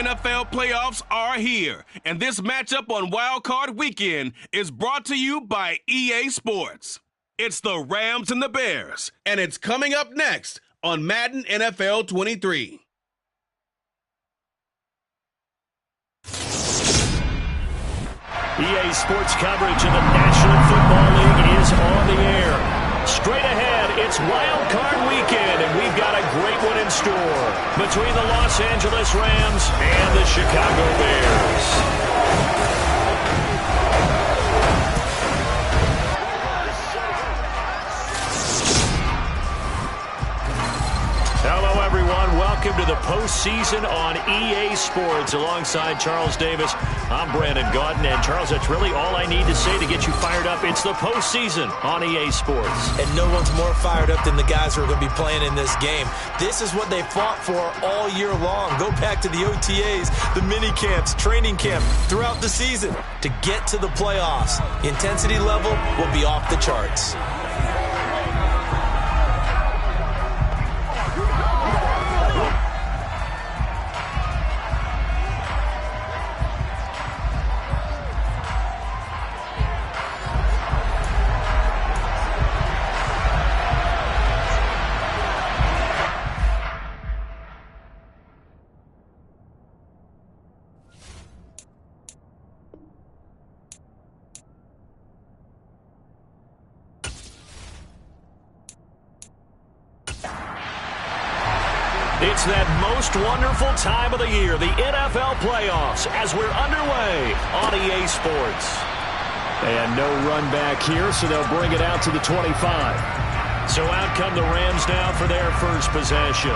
NFL playoffs are here, and this matchup on Wildcard Weekend is brought to you by EA Sports. It's the Rams and the Bears, and it's coming up next on Madden NFL 23. EA Sports coverage of the National Football League is on the air. Straight ahead, it's Wild Card Weekend, and we've got a great one in store between the Los Angeles Rams and the Chicago Bears. Hello, everyone. Welcome to the postseason on EA Sports. Alongside Charles Davis, I'm Brandon Gaudin. And, Charles, that's really all I need to say to get you fired up. It's the postseason on EA Sports. And no one's more fired up than the guys who are going to be playing in this game. This is what they fought for all year long. Go back to the OTAs, the mini camps, training camp, throughout the season to get to the playoffs. The intensity level will be off the charts. It's that most wonderful time of the year, the NFL playoffs, as we're underway on EA Sports. And no run back here, so they'll bring it out to the 25. So out come the Rams now for their first possession.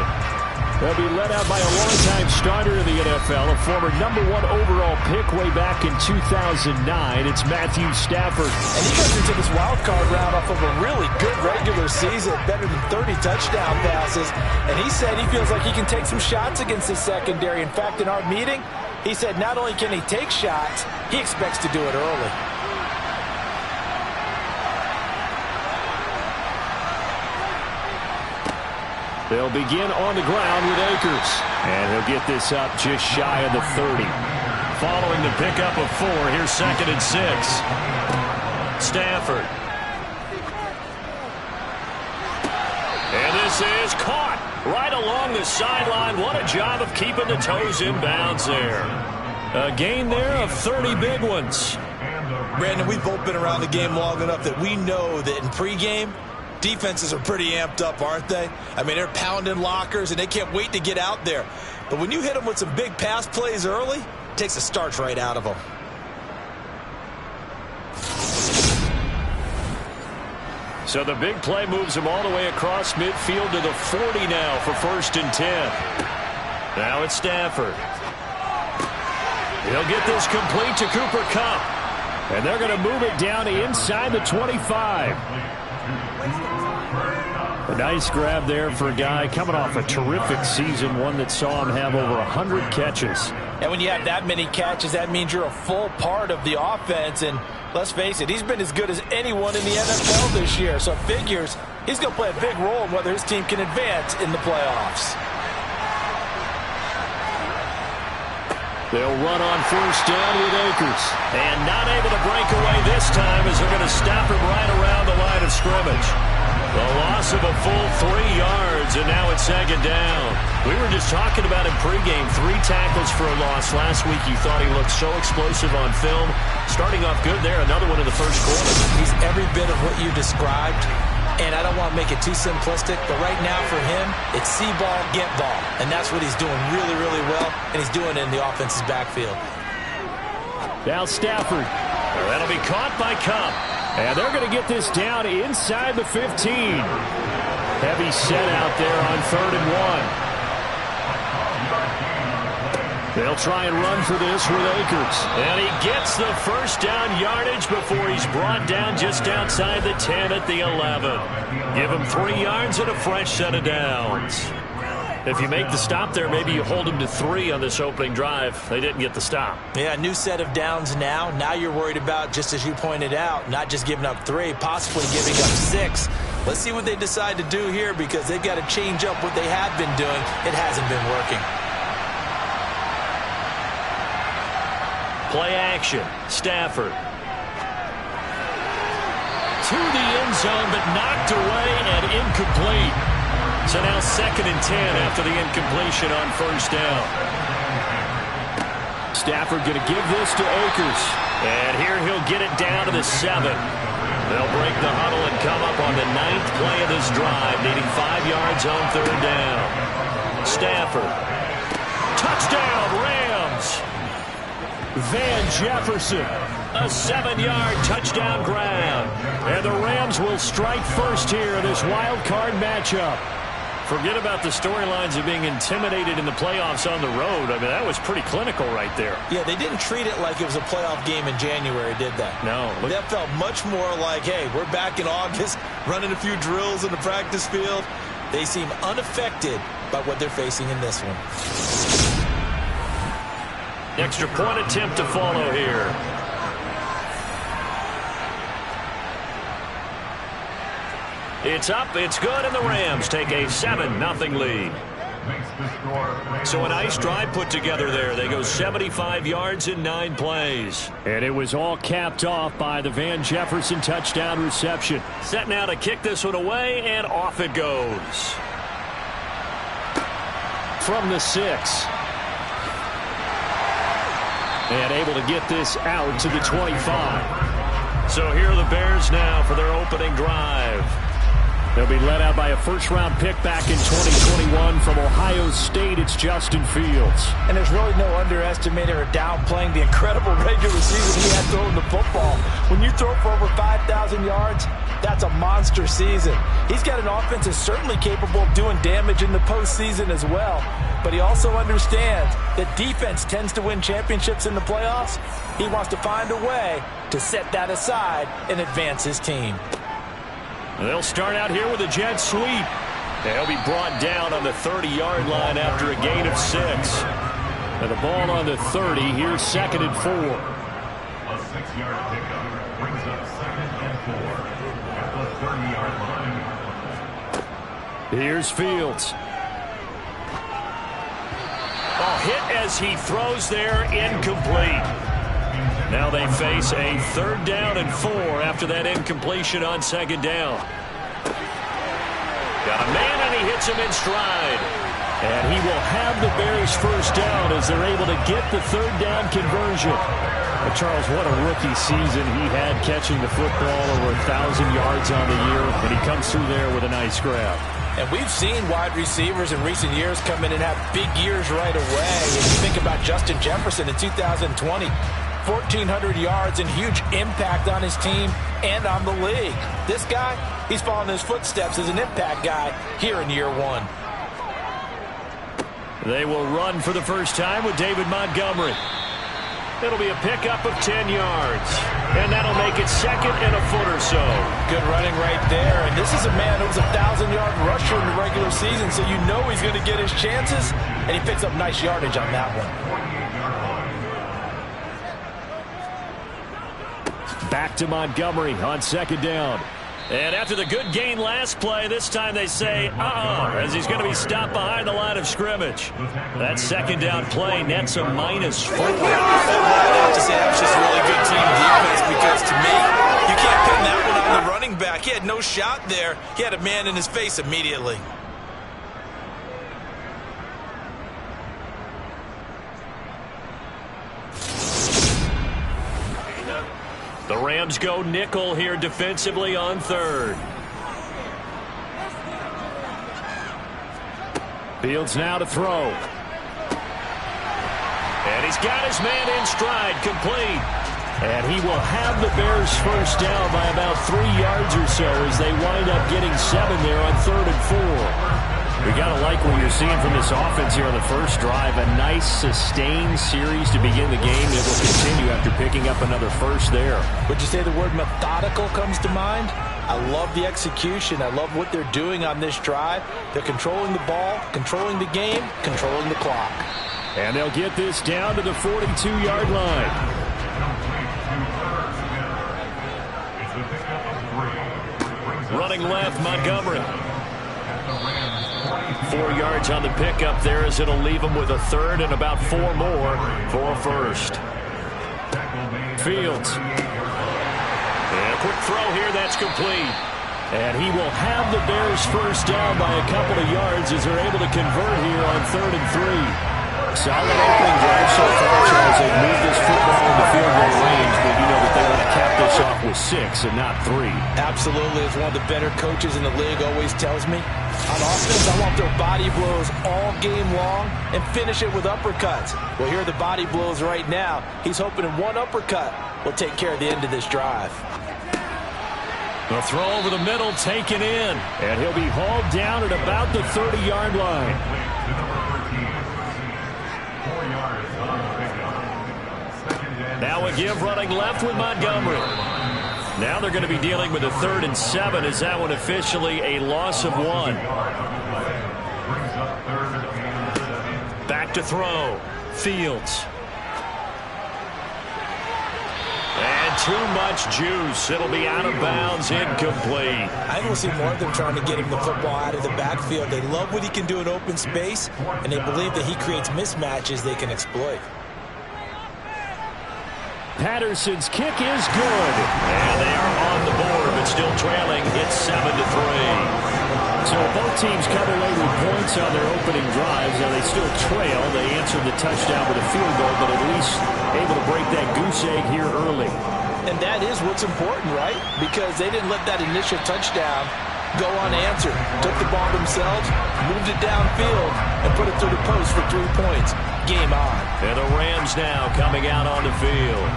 They'll be led out by a longtime starter in the NFL, a former #1 overall pick way back in 2009. It's Matthew Stafford. And he goes into this wild card round off of a really good regular season, better than 30 touchdown passes. And he said he feels like he can take some shots against his secondary. In fact, in our meeting, he said not only can he take shots, he expects to do it early. They'll begin on the ground with Akers. And he'll get this up just shy of the 30. Following the pickup of 4, here's 2nd and 6. Stafford. And this is caught right along the sideline. What a job of keeping the toes in bounds there. A gain there of 30 big ones. Brandon, we've both been around the game long enough that we know that in pregame, defenses are pretty amped up, aren't they? I mean, they're pounding lockers, and they can't wait to get out there. But when you hit them with some big pass plays early, it takes the starch right out of them. So the big play moves him all the way across midfield to the 40 now for 1st and 10. Now it's Stafford. He'll get this complete to Cooper Kupp. And they're going to move it down inside the 25. A nice grab there for a guy coming off a terrific season, one that saw him have over 100 catches. And when you have that many catches, that means you're a full part of the offense. And let's face it, he's been as good as anyone in the NFL this year. So it figures he's going to play a big role in whether his team can advance in the playoffs. They'll run on 1st down with Akers. And not able to break away this time as they're going to stop him right around the line of scrimmage. The loss of a full 3 yards, and now it's 2nd down. We were just talking about him pregame. 3 tackles for a loss. Last week you thought he looked so explosive on film. Starting off good there, another one in the first quarter. He's every bit of what you described, and I don't want to make it too simplistic, but right now for him, it's see ball, get ball. And that's what he's doing really, really well, and he's doing it in the offense's backfield. Now Stafford. That'll be caught by Kupp. And they're going to get this down inside the 15. Heavy set out there on 3rd and 1. They'll try and run for this with Akers. And he gets the 1st down yardage before he's brought down just outside the 10 at the 11. Give him 3 yards and a fresh set of downs. If you make the stop there, maybe you hold them to 3 on this opening drive. They didn't get the stop. Yeah, new set of downs now. Now you're worried about, just as you pointed out, not just giving up 3, possibly giving up 6. Let's see what they decide to do here, because they've got to change up what they have been doing. It hasn't been working. Play action. Stafford. To the end zone, but knocked away and incomplete. So now 2nd and 10 after the incompletion on first down. Stafford going to give this to Akers. And here he'll get it down to the 7. They'll break the huddle and come up on the 9th play of this drive, needing 5 yards on 3rd down. Stafford. Touchdown, Rams. Van Jefferson. A 7-yard touchdown grab. And the Rams will strike first here in this wild card matchup. Forget about the storylines of being intimidated in the playoffs on the road. I mean, that was pretty clinical right there. Yeah, they didn't treat it like it was a playoff game in January, did they? No. That felt much more like, hey, we're back in August, running a few drills in the practice field. They seem unaffected by what they're facing in this one. Extra point attempt to follow here. It's up, it's good, and the Rams take a 7-0 lead. So a nice drive put together there. They go 75 yards in 9 plays. And it was all capped off by the Van Jefferson touchdown reception. Set now to kick this one away, and off it goes. From the 6. And able to get this out to the 25. So here are the Bears now for their opening drive. They'll be led out by a first-round pick back in 2021 from Ohio State. It's Justin Fields. And there's really no underestimating or downplaying the incredible regular season he had throwing the football. When you throw for over 5,000 yards, that's a monster season. He's got an offense that's certainly capable of doing damage in the postseason as well. But he also understands that defense tends to win championships in the playoffs. He wants to find a way to set that aside and advance his team. They'll start out here with a jet sweep. They'll be brought down on the 30-yard line after a gain of 6. And the ball on the 30. Here's 2nd and 4. A 6-yard pickup brings up 2nd and 4 at the 30-yard line. Here's Fields. Oh, hit as he throws there, incomplete. Now they face a 3rd down and 4 after that incompletion on 2nd down. Got a man, and he hits him in stride. And he will have the Bears first down as they're able to get the 3rd down conversion. But Charles, what a rookie season he had, catching the football over 1,000 yards on the year. And he comes through there with a nice grab. And we've seen wide receivers in recent years come in and have big years right away. If you think about Justin Jefferson in 2020, 1,400 yards and huge impact on his team and on the league. This guy, he's following his footsteps as an impact guy here in year 1. They will run for the first time with David Montgomery. It'll be a pickup of 10 yards. And that'll make it 2nd and a foot or so. Good running right there. And this is a man who was a 1,000-yard rusher in the regular season, so you know he's going to get his chances. And he picks up nice yardage on that one. Back to Montgomery on 2nd down. And after the good gain last play, this time they say, as he's going to be stopped behind the line of scrimmage. That 2nd down play nets a -4. I have to say that was just a really good team defense, because to me, you can't pin that one on the running back. He had no shot there. He had a man in his face immediately. The Rams go nickel here defensively on 3rd. Fields now to throw. And he's got his man in stride, complete. And he will have the Bears first down by about 3 yards or so as they wind up getting 7 there on 3rd and 4. We got to like what you're seeing from this offense here on the first drive. A nice sustained series to begin the game. It will continue after picking up another first there. Would you say the word methodical comes to mind? I love the execution. I love what they're doing on this drive. They're controlling the ball, controlling the game, controlling the clock. And they'll get this down to the 42-yard line. Running left, Montgomery. 4 yards on the pickup there, as it'll leave him with a 3rd and about 4 more for a first. Fields. And a quick throw here, that's complete. And he will have the Bears first down by a couple of yards as they're able to convert here on 3rd and 3. Solid opening drive so far, Charles. They've moved this football into field goal range, but you know that they want to cap this off with 6 and not 3. Absolutely. As one of the better coaches in the league always tells me, on offense, I want their body blows all game long and finish it with uppercuts. Well, here are the body blows right now. He's hoping in one uppercut will take care of the end of this drive. The throw over the middle, taken in. And he'll be hauled down at about the 30-yard line. Now a give running left with Montgomery. Now they're going to be dealing with a 3rd and 7. Is that one officially a loss of 1? Back to throw. Fields. And too much juice. It'll be out of bounds, incomplete. I think we'll see more of them trying to get him the football out of the backfield. They love what he can do in open space, and they believe that he creates mismatches they can exploit. Patterson's kick is good. And they are on the board, but still trailing. It's 7-3. So both teams come away with points on their opening drives. Now they still trail. They answered the touchdown with a field goal, but at least able to break that goose egg here early. And that is what's important, right? Because they didn't let that initial touchdown go unanswered. Took the ball themselves, moved it downfield, and put it through the post for 3 points. Game on. And the Rams now coming out on the field.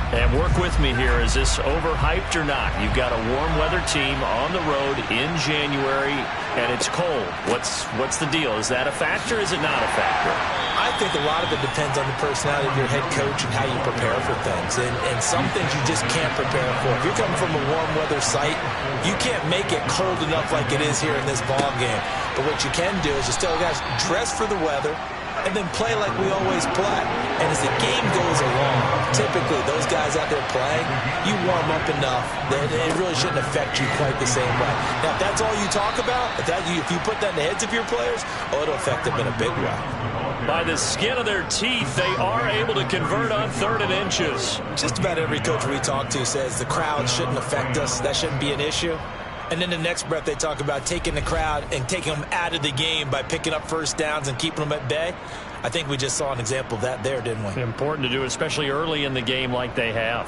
And work with me here. Is this overhyped or not? You've got a warm weather team on the road in January, and it's cold. What's the deal? Is that a factor? Is it not a factor? I think a lot of it depends on the personality of your head coach and how you prepare for things. And some things you just can't prepare for. If you're coming from a warm weather site, you can't make it cold enough like it is here in this ball game. But what you can do is just tell guys, dress for the weather, and then play like we always play. And as the game goes along, typically those guys out there playing, you warm up enough that it really shouldn't affect you quite the same way. Now, if that's all you talk about, if you put that in the heads of your players, it'll affect them in a big way. By the skin of their teeth, they are able to convert on 3rd and inches. Just about every coach we talk to says the crowd shouldn't affect us. That shouldn't be an issue. And then the next breath they talk about taking the crowd and taking them out of the game by picking up first downs and keeping them at bay. I think we just saw an example of that there, didn't we? Important to do, especially early in the game like they have.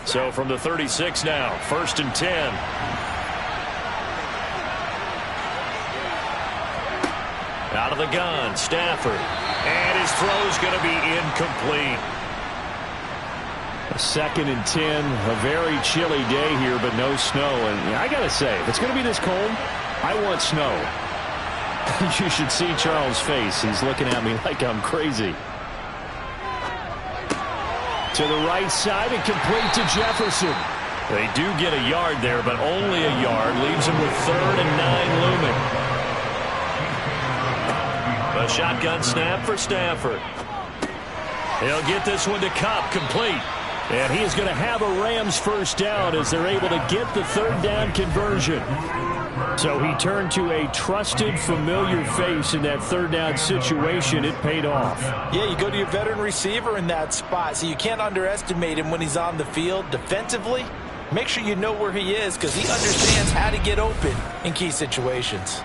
So from the 36 now, 1st and 10. Out of the gun, Stafford. And his throw is going to be incomplete. 2nd and 10, a very chilly day here, but no snow. And I got to say, if it's going to be this cold, I want snow. You should see Charles' face. He's looking at me like I'm crazy. To the right side and complete to Jefferson. They do get a yard there, but only a yard. Leaves him with 3rd and 9 looming. A shotgun snap for Stafford. He'll get this one to Kupp, complete. And he is going to have a Rams first down as they're able to get the 3rd down conversion. So he turned to a trusted, familiar face in that 3rd down situation. It paid off. Yeah, you go to your veteran receiver in that spot, so you can't underestimate him when he's on the field defensively. Make sure you know where he is because he understands how to get open in key situations.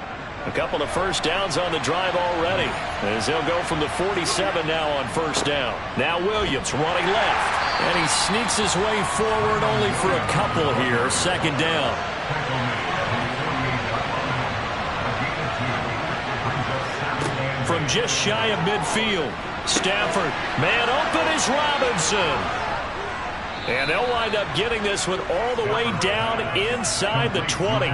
A couple of first downs on the drive already as he'll go from the 47 now on 1st down. Now Williams running left, and he sneaks his way forward only for a couple here. 2nd down. From just shy of midfield, Stafford, man open is Robinson. And they'll wind up getting this one all the way down inside the 20.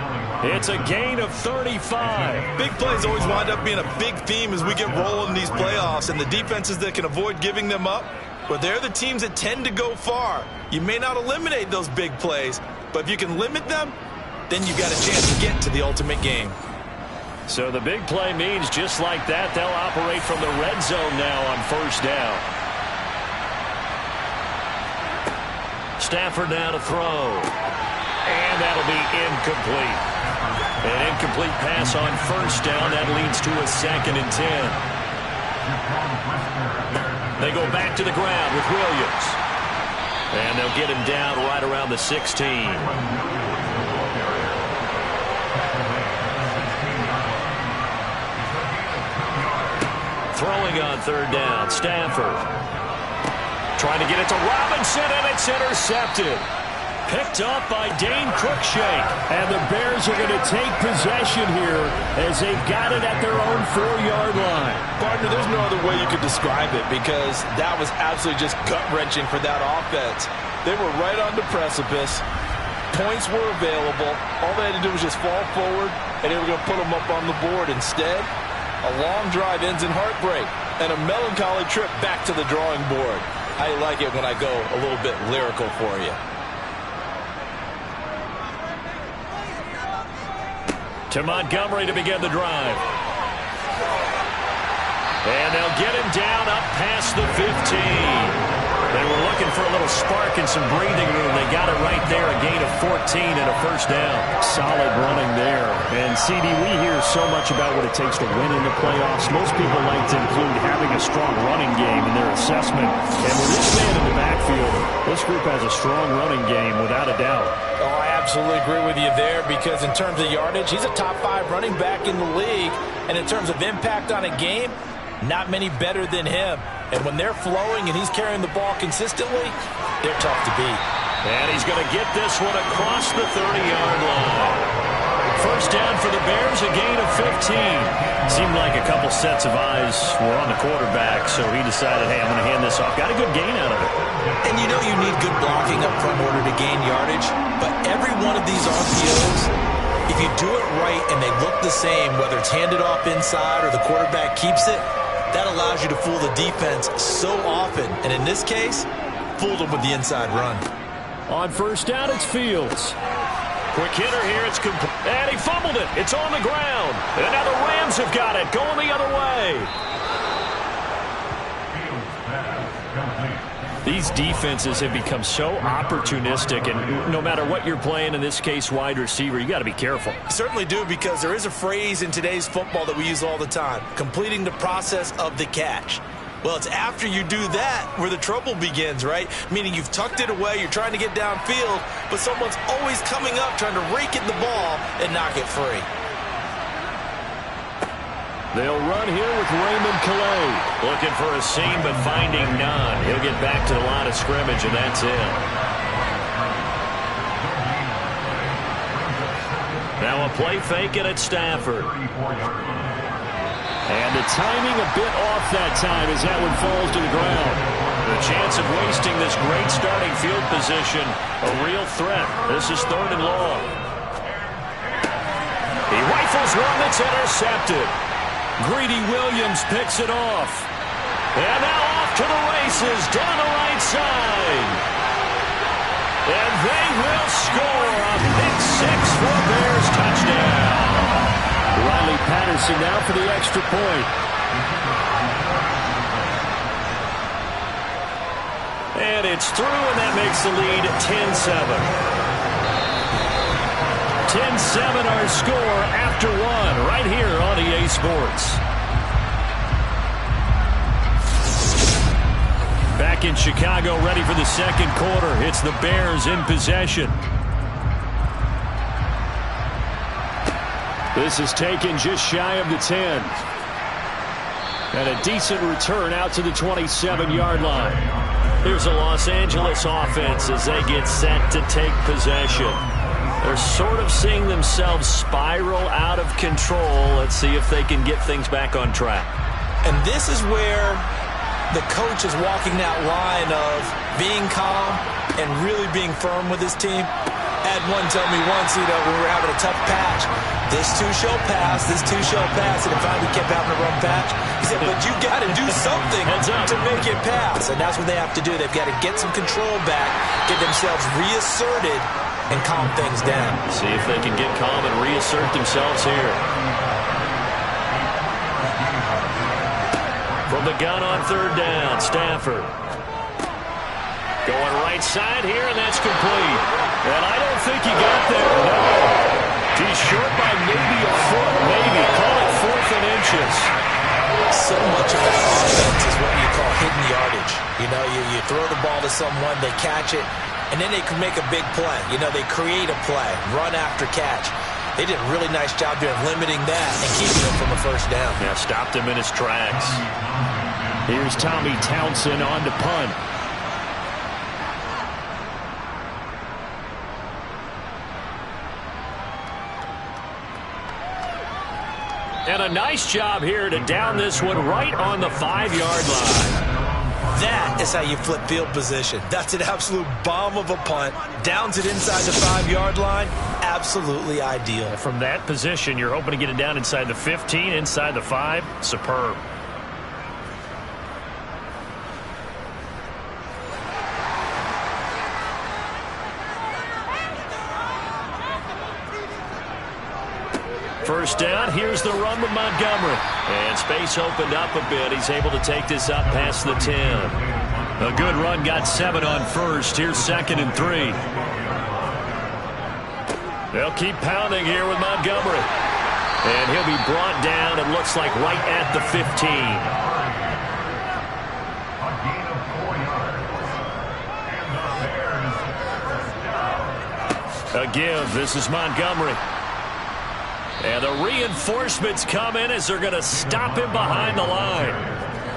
It's a gain of 35. Big plays always wind up being a big theme as we get rolling in these playoffs, and the defenses that can avoid giving them up, well, they're the teams that tend to go far. You may not eliminate those big plays, but if you can limit them, then you've got a chance to get to the ultimate game. So the big play means just like that, they'll operate from the red zone now on 1st down. Stafford now to throw. And that'll be incomplete. An incomplete pass on first down. That leads to a 2nd and 10. They go back to the ground with Williams. And they'll get him down right around the 16. Throwing on 3rd down, Stafford. Trying to get it to Robinson, and it's intercepted. Picked up by Dane Cruikshank. And the Bears are going to take possession here as they've got it at their own 4-yard line. Partner, there's no other way you could describe it because that was absolutely just gut-wrenching for that offense. They were right on the precipice. Points were available. All they had to do was just fall forward, and they were going to put them up on the board. Instead, a long drive ends in heartbreak and a melancholy trip back to the drawing board. I like it when I go a little bit lyrical for you. To Montgomery to begin the drive. And they'll get him down up past the 15. They were looking for a little spark and some breathing room. They got it right there, a gain of 14 and a 1st down. Solid running there. And, CD, we hear so much about what it takes to win in the playoffs. Most people like to include having a strong running game in their assessment. And with this man in the backfield, this group has a strong running game without a doubt. Oh, I absolutely agree with you there because in terms of yardage, he's a top 5 running back in the league. And in terms of impact on a game, not many better than him. And when they're flowing and he's carrying the ball consistently, they're tough to beat. And he's going to get this one across the 30-yard line. 1st down for the Bears, a gain of 15. Seemed like a couple sets of eyes were on the quarterback, so he decided, hey, I'm going to hand this off. Got a good gain out of it. And you know you need good blocking up front in order to gain yardage, but every one of these RPOs, if you do it right and they look the same, whether it's handed off inside or the quarterback keeps it, that allows you to fool the defense so often. And in this case, fooled them with the inside run. On 1st down, it's Fields. Quick hitter here. It's complete. And he fumbled it. It's on the ground. And now the Rams have got it. Going the other way. These defenses have become so opportunistic, and no matter what you're playing, in this case wide receiver, you got to be careful. You certainly do, because there is a phrase in today's football that we use all the time, completing the process of the catch. Well, it's after you do that where the trouble begins, right? Meaning you've tucked it away, you're trying to get downfield, but someone's always coming up trying to rake in the ball and knock it free. They'll run here with Raymond Calais. Looking for a seam, but finding none. He'll get back to the line of scrimmage, and that's it. Now a play fake it at Stafford. And the timing a bit off that time as that one falls to the ground. The chance of wasting this great starting field position, a real threat. This is 3rd and long. He rifles one that's intercepted. Greedy Williams picks it off. And now off to the races down the right side. And they will score a pick 6 for a Bears touchdown. Riley Patterson now for the extra point. And it's through, and that makes the lead 10-7. 10-7 our score after 1 right here on EA Sports. Back in Chicago, ready for the 2nd quarter. It's the Bears in possession. This is taken just shy of the 10. And a decent return out to the 27-yard line. Here's a Los Angeles offense as they get set to take possession. They're sort of seeing themselves spiral out of control. Let's see if they can get things back on track. And this is where the coach is walking that line of being calm and really being firm with his team. I had one tell me once, when we were having a tough patch, this too shall pass, this too shall pass, and it finally kept having a run patch. He said, but you got to do something to make it pass, and that's what they have to do. They've got to get some control back, get themselves reasserted, and calm things down. See if they can get calm and reassert themselves here. From the gun on 3rd down, Stafford. Going right side here, and that's complete. And I don't think he got there. No. He's short by You know, you throw the ball to someone, they catch it, and then they can make a big play. You know, they create a play, run after catch. They did a really nice job there of limiting that and keeping him from a first down. Yeah, stopped him in his tracks. Here's Tommy Townsend on to punt. And a nice job here to down this one right on the 5-yard line. That is how you flip field position. That's an absolute bomb of a punt. Downs it inside the 5-yard line. Absolutely ideal. From that position, you're hoping to get it down inside the 15, inside the 5. Superb. First down, here's the run with Montgomery. And space opened up a bit. He's able to take this up past the 10. A good run, got 7 on first. Here's 2nd and 3. They'll keep pounding here with Montgomery. And he'll be brought down, it looks like, right at the 15. A give, this is Montgomery. And the reinforcements come in as they're going to stop him behind the line.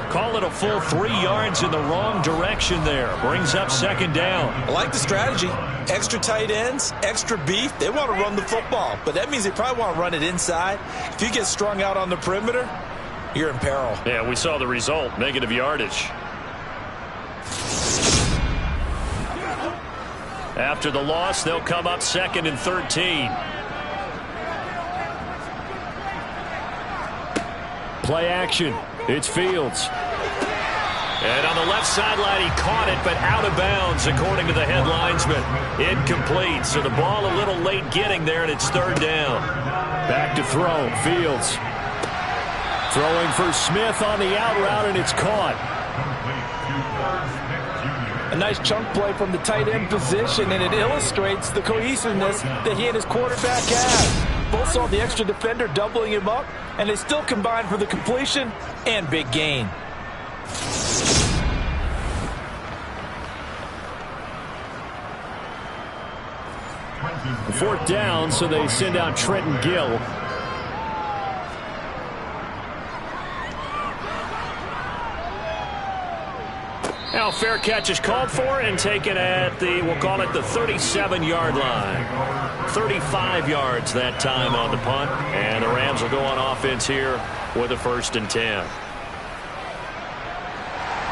Call it a full 3 yards in the wrong direction there. Brings up 2nd down. I like the strategy. Extra tight ends, extra beef. They want to run the football, but that means they probably want to run it inside. If you get strung out on the perimeter, you're in peril. Yeah, we saw the result. Negative yardage. After the loss, they'll come up 2nd and 13. Play action. It's Fields. And on the left sideline, he caught it, but out of bounds, according to the head linesman. Incomplete, so the ball a little late getting there, and it's 3rd down. Back to throw. Fields. Throwing for Smith on the out route, and it's caught. A nice chunk play from the tight end position, and it illustrates the cohesiveness that he and his quarterback have. Both saw the extra defender doubling him up, and they still combined for the completion and big gain. Fourth down, so they send out Trenton Gill. Now fair catch is called for and taken at the, we'll call it the 37-yard line. 35 yards that time on the punt. And the Rams will go on offense here with a 1st and 10.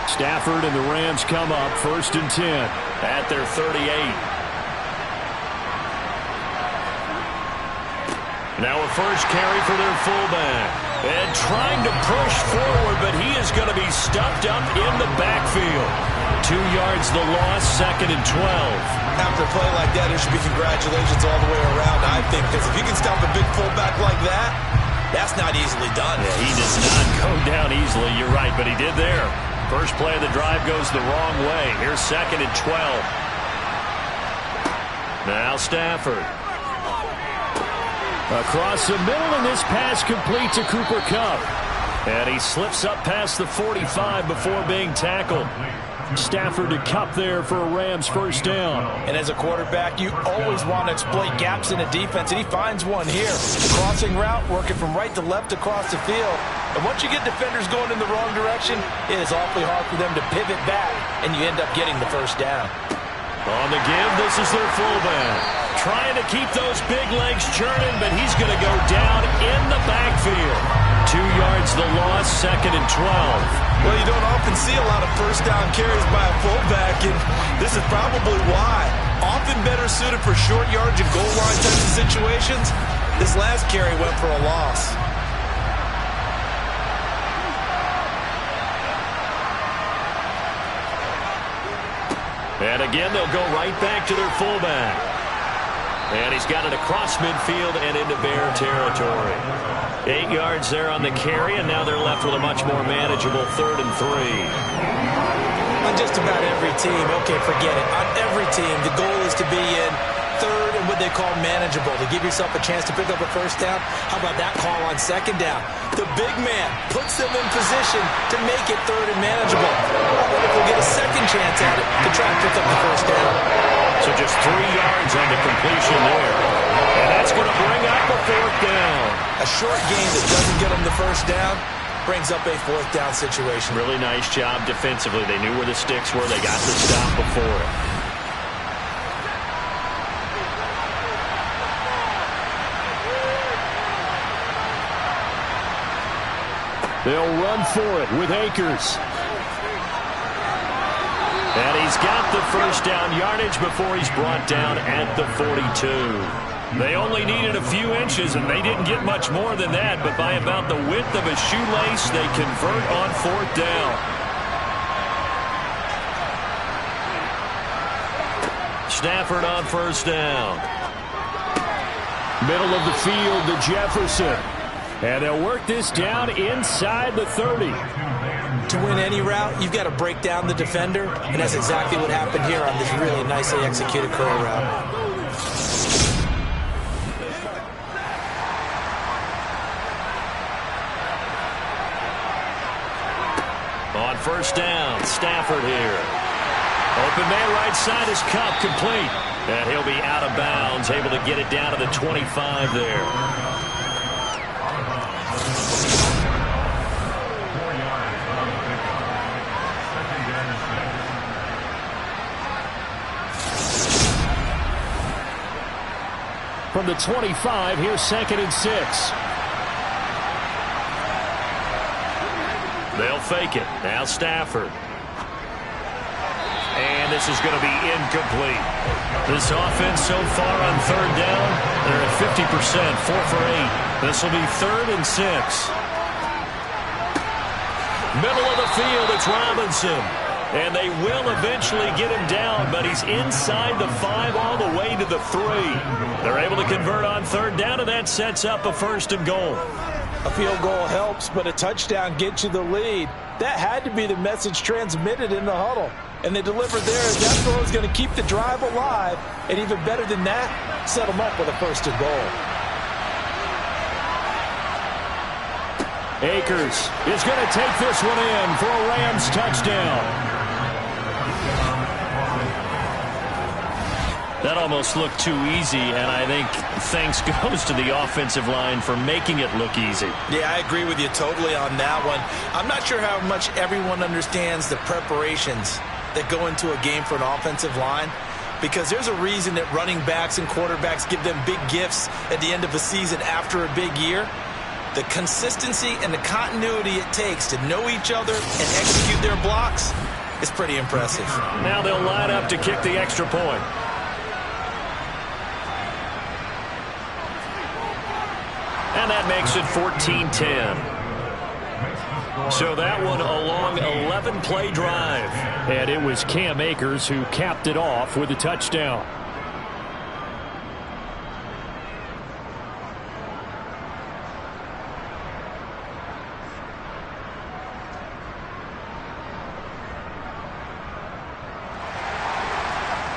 Stafford and the Rams come up 1st and 10. At their 38. Now a first carry for their fullback. And trying to push forward, but he is going to be stuffed up in the backfield. 2 yards the loss, 2nd and 12. After a play like that, there should be congratulations all the way around, I think, because if you can stop a big fullback like that, that's not easily done. Yeah, he does not go down easily, you're right, but he did there. First play of the drive goes the wrong way. Here's 2nd and 12. Now Stafford. Across the middle, and this pass complete to Cooper Kupp. And he slips up past the 45 before being tackled. Stafford to Kupp there for a Rams 1st down. And as a quarterback, you always want to exploit gaps in the defense, and he finds one here. Crossing route, working from right to left across the field. And once you get defenders going in the wrong direction, it is awfully hard for them to pivot back, and you end up getting the 1st down. On the give, this is their fullback. Trying to keep those big legs churning, but he's going to go down in the backfield. 2 yards the loss, 2nd and 12. Well, you don't often see a lot of 1st down carries by a fullback, and this is probably why. Often better suited for short yardage and goal line types of situations. This last carry went for a loss. And again, they'll go right back to their fullback. And he's got it across midfield and into Bear territory. 8 yards there on the carry, and now they're left with a much more manageable 3rd and 3. On just about every team, okay, forget it. On every team, the goal is to be in 3rd and what they call manageable. To give yourself a chance to pick up a first down, how about that call on second down? The big man puts them in position to make it third and manageable. I wonder if we'll get a second chance at it to try and pick up the first down. So just 3 yards on the completion there. And that's going to bring up a fourth down. A short game that doesn't get them the first down brings up a fourth down situation. Really nice job defensively. They knew where the sticks were. They got the stop before it. They'll run for it with Akers. And he's got the first down yardage before he's brought down at the 42. They only needed a few inches, and they didn't get much more than that, but by about the width of a shoelace, they convert on fourth down. Stafford on first down. Middle of the field to Jefferson. And they'll work this down inside the 30. To win any route, you've got to break down the defender, and that's exactly what happened here on this really nicely executed curl route. On first down, Stafford here. Open man right side is Cup, complete. And he'll be out of bounds, able to get it down to the 25 there. From the 25, here's 2nd and 6. They'll fake it. Now Stafford. And this is going to be incomplete. This offense so far on third down, they're at 50%, 4 for 8. This will be 3rd and 6. Middle of the field, it's Robinson. And they will eventually get him down, but he's inside the 5 all the way to the 3. They're able to convert on third down, and that sets up a 1st and goal. A field goal helps, but a touchdown gets you the lead. That had to be the message transmitted in the huddle. And they delivered there. That throw is going to keep the drive alive. And even better than that, set them up with a 1st and goal. Akers is going to take this one in for a Rams touchdown. That almost looked too easy, and I think thanks goes to the offensive line for making it look easy. Yeah, I agree with you totally on that one. I'm not sure how much everyone understands the preparations that go into a game for an offensive line, because there's a reason that running backs and quarterbacks give them big gifts at the end of a season after a big year. The consistency and the continuity it takes to know each other and execute their blocks is pretty impressive. Now they'll line up to kick the extra point. And that makes it 14-10. So that one a long 11-play drive. And it was Cam Akers who capped it off with a touchdown.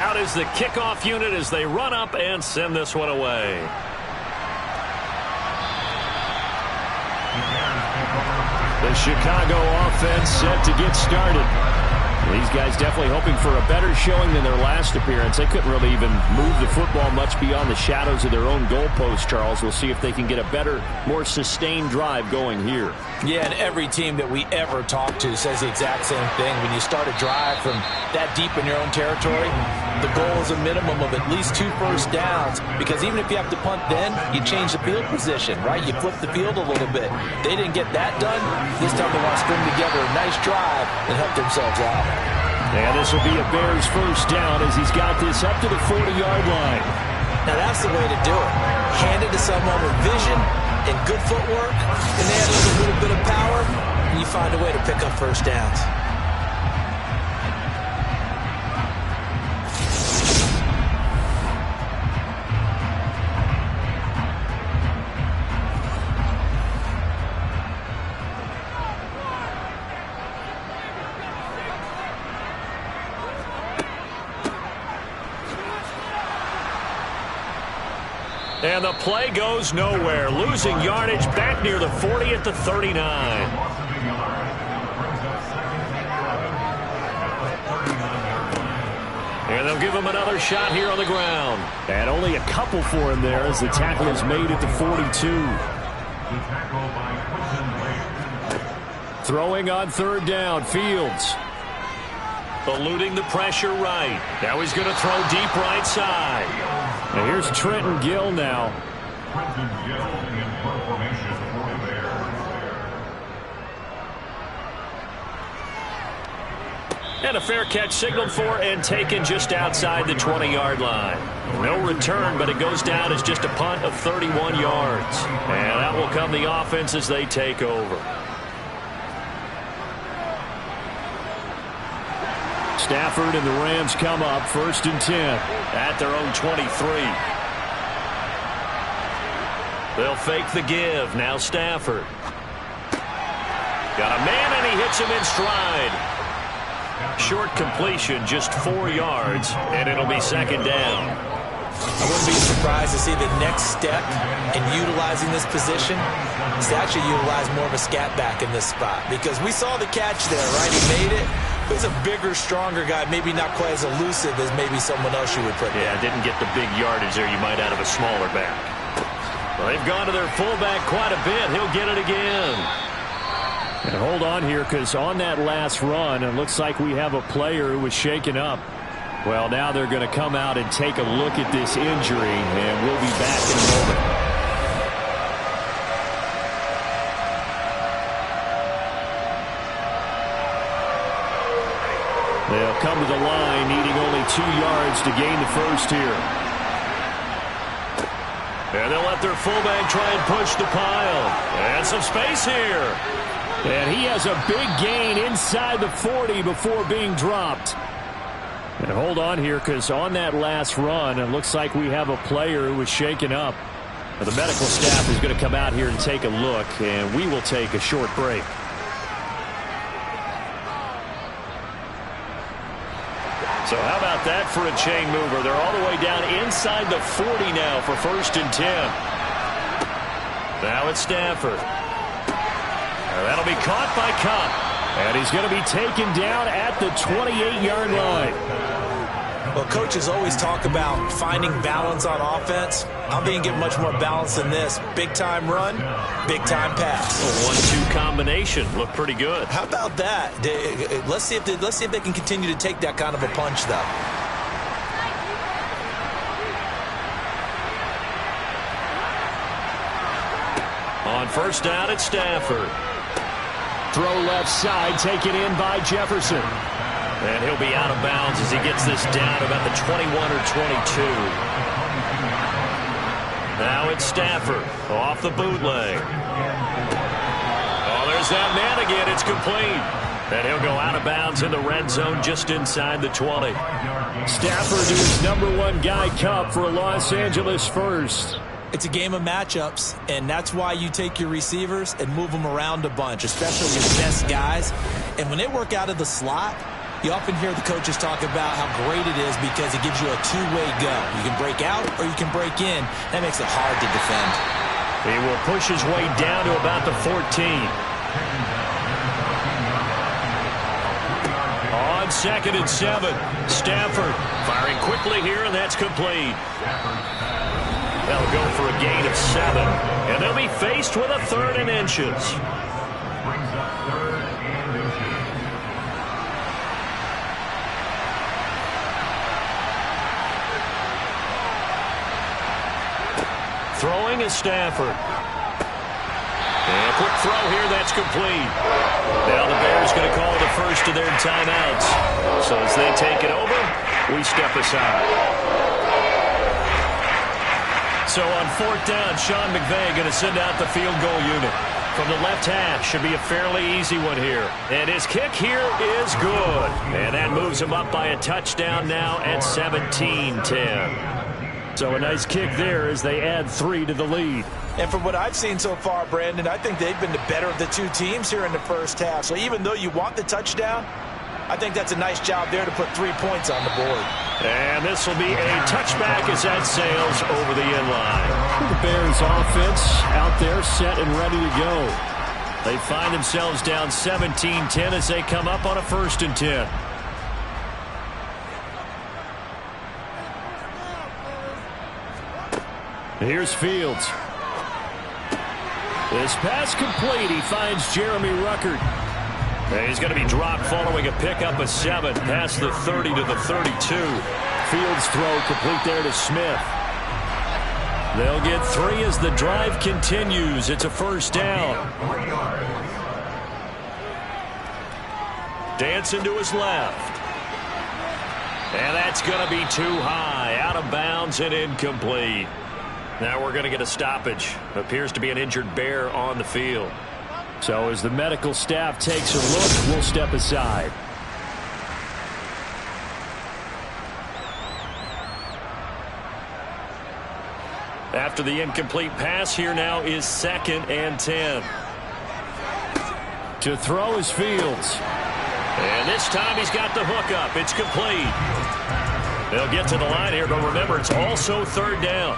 Out is the kickoff unit as they run up and send this one away. The Chicago offense set to get started. These guys definitely hoping for a better showing than their last appearance. They couldn't really even move the football much beyond the shadows of their own goalpost, Charles. We'll see if they can get a better, more sustained drive going here. Yeah, and every team that we ever talk to says the exact same thing. When you start a drive from that deep in your own territory, the goal is a minimum of at least 2 first downs, because even if you have to punt then, you change the field position, right? You flip the field a little bit. They didn't get that done. This time they want to string together a nice drive and help themselves out. And this will be a Bears first down as he's got this up to the 40-yard line. Now that's the way to do it. Hand it to someone with vision and good footwork, and they add a little bit of power, and you find a way to pick up first downs. And the play goes nowhere. Losing yardage back near the 40 at the 39. And they'll give him another shot here on the ground. And only a couple for him there as the tackle is made at the 42. Throwing on third down, Fields. Eluding the pressure right. Now he's going to throw deep right side. Now here's Trenton Gill now. Trenton Gill in formation for the Bears. And a fair catch signaled for and taken just outside the 20-yard line. No return, but it goes down as just a punt of 31 yards. And that will come the offense as they take over. Stafford and the Rams come up 1st and 10 at their own 23. They'll fake the give. Now Stafford. Got a man, and he hits him in stride. Short completion, just 4 yards, and it'll be second down. I wouldn't be surprised to see the next step in utilizing this position is to actually utilize more of a scat back in this spot, because we saw the catch there, right? He made it. He's a bigger, stronger guy, maybe not quite as elusive as maybe someone else you would put there. Yeah, didn't get the big yardage there you might out of a smaller back. Well, they've gone to their fullback quite a bit. He'll get it again. And hold on here, because on that last run, it looks like we have a player who was shaken up. Well, now they're going to come out and take a look at this injury, and we'll be back in a moment. They'll come to the line, needing only 2 yards to gain the first here. And they'll let their fullback try and push the pile. And some space here. And he has a big gain inside the 40 before being dropped. And hold on here, because on that last run, it looks like we have a player who was shaken up. Now, the medical staff is going to come out here and take a look, and we will take a short break. So how about that for a chain mover? They're all the way down inside the 40 now for 1st and 10. Now it's Stafford. That'll be caught by Cup. And he's going to be taken down at the 28-yard line. Well, coaches always talk about finding balance on offense. I'm being given much more balance than this. Big-time run, big-time pass. A 1-2 combination. Looked pretty good. How about that? Let's see if they can continue to take that kind of a punch, though. On 1st down, it's Stafford. Throw left side, taken in by Jefferson. And he'll be out of bounds as he gets this down about the 21 or 22. Now it's Stafford off the bootleg. Oh, there's that man again. It's complete. And he'll go out of bounds in the red zone just inside the 20. Stafford to his #1 guy, Cup, for a Los Angeles first. It's a game of matchups, and that's why you take your receivers and move them around a bunch, especially your best guys. And when they work out of the slot, you often hear the coaches talk about how great it is because it gives you a two-way go. You can break out or you can break in. That makes it hard to defend. He will push his way down to about the 14. On 2nd and 7, Stafford firing quickly here, and that's complete. They'll go for a gain of 7, and they'll be faced with a 3rd and inches. Brings up 3rd and inches. Throwing is Stafford. And a quick throw here, that's complete. Now the Bears going to call the first of their timeouts. So as they take it over, we step aside. So on 4th down, Sean McVay going to send out the field goal unit. From the left half, should be a fairly easy one here. And his kick here is good. And that moves him up by a touchdown now at 17-10. So a nice kick there as they add 3 to the lead. And from what I've seen so far, Brandon, I think they've been the better of the two teams here in the first half. So even though you want the touchdown, I think that's a nice job there to put 3 points on the board. And this will be a touchback as that sails over the inline. The Bears offense out there set and ready to go. They find themselves down 17-10 as they come up on a 1st and 10. Here's Fields. This pass complete. He finds Jeremy Ruckert. And he's going to be dropped following a pickup of 7 past the 30 to the 32. Fields throw complete there to Smith. They'll get 3 as the drive continues. It's a 1st down. Dancing to his left. And that's going to be too high. Out of bounds and incomplete. Now we're going to get a stoppage. Appears to be an injured Bear on the field. So as the medical staff takes a look, we'll step aside. After the incomplete pass, here now is 2nd and 10. To throw is Fields. And this time he's got the hook up. It's complete. They'll get to the line here, but remember, it's also 3rd down.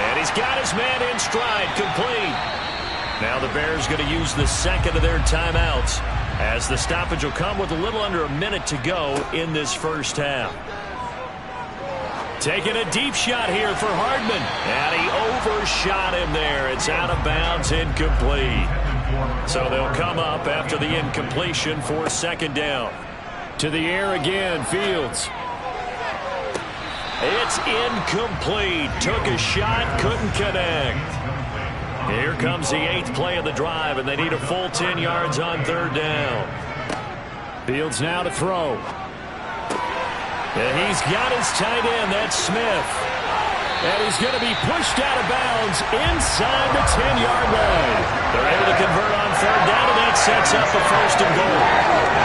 And he's got his man in stride, complete. Now the Bears going to use the 2nd of their timeouts as the stoppage will come with a little under a minute to go in this 1st half. Taking a deep shot here for Hardman. And he overshot him there. It's out of bounds, incomplete. So they'll come up after the incompletion for 2nd down. To the air again, Fields. It's incomplete. Took a shot, couldn't connect. Here comes the 8th play of the drive, and they need a full 10 yards on 3rd down. Fields now to throw. And he's got his tight end. That's Smith. And he's going to be pushed out of bounds inside the 10-yard line. They're able to convert on 3rd down, and that sets up the 1st and goal.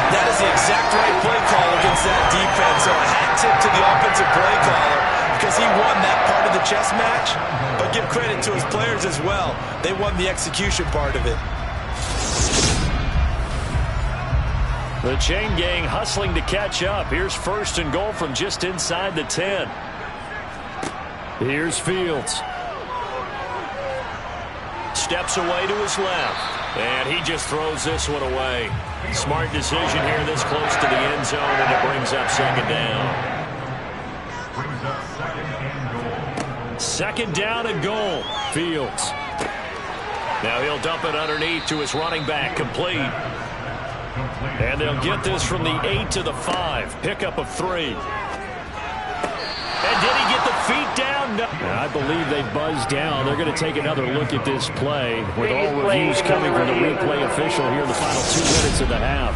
That is the exact right play call against that defense. So a hat tip to the offensive play caller because he won that part of the chess match. But give credit to his players as well. They won the execution part of it. The chain gang hustling to catch up. Here's 1st and goal from just inside the 10. Here's Fields. Steps away to his left. And he just throws this one away. Smart decision here this close to the end zone, and it brings up 2nd down. 2nd down and goal. Fields. Now he'll dump it underneath to his running back, complete. And they'll get this from the 8 to the 5. Pickup of 3. And did he get the feet down? No. I believe they buzzed down. They're going to take another look at this play with all reviews coming from the replay official here in the final 2 minutes of the half.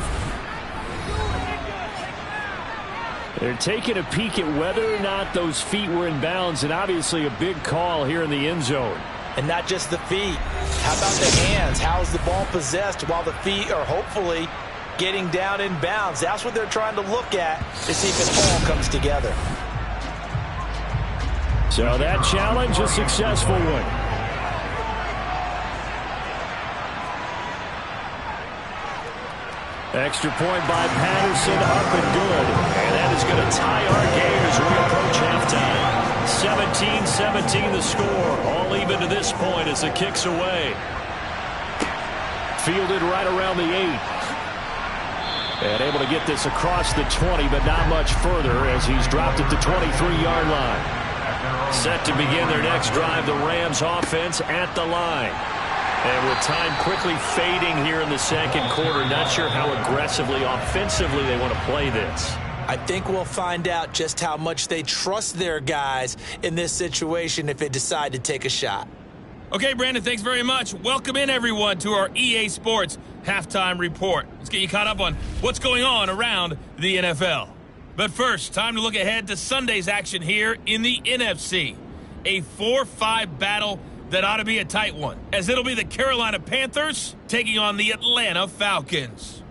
They're taking a peek at whether or not those feet were in bounds, and obviously a big call here in the end zone. And not just the feet. How about the hands? How's the ball possessed while the feet are hopefully getting down in bounds? That's what they're trying to look at to see if it all comes together. So that challenge, a successful one. Extra point by Patterson, up and good. And that is going to tie our game as we approach halftime. 17-17 the score. All even to this point as the kick's away. Fielded right around the 8. And able to get this across the 20, but not much further as he's dropped at the 23-yard line. Set to begin their next drive, the Rams offense at the line. And with time quickly fading here in the 2nd quarter, not sure how aggressively, offensively they want to play this. I think we'll find out just how much they trust their guys in this situation if they decide to take a shot. Okay, Brandon, thanks very much. Welcome in, everyone, to our EA Sports Halftime Report. Let's get you caught up on what's going on around the NFL. But first, time to look ahead to Sunday's action here in the NFC. A 4-5 battle that ought to be a tight one, as it'll be the Carolina Panthers taking on the Atlanta Falcons.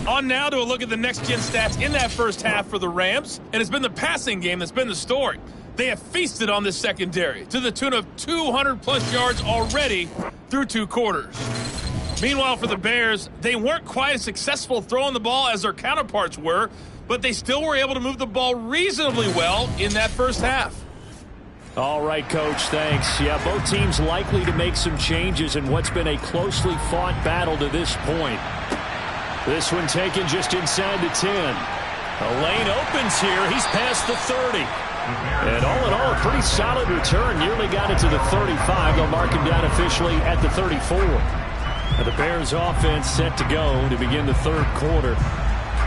On now to a look at the next-gen stats in that first half for the Rams, and it's been the passing game that's been the story. They have feasted on this secondary to the tune of 200-plus yards already through 2 quarters. Meanwhile, for the Bears, they weren't quite as successful throwing the ball as their counterparts were, but they still were able to move the ball reasonably well in that first half. All right, Coach, thanks. Yeah, both teams likely to make some changes in what's been a closely fought battle to this point. This one taken just inside the 10. A lane opens here. He's past the 30. And all in all, a pretty solid return. Nearly got it to the 35. They'll mark him down officially at the 34. Now the Bears offense set to go to begin the third quarter.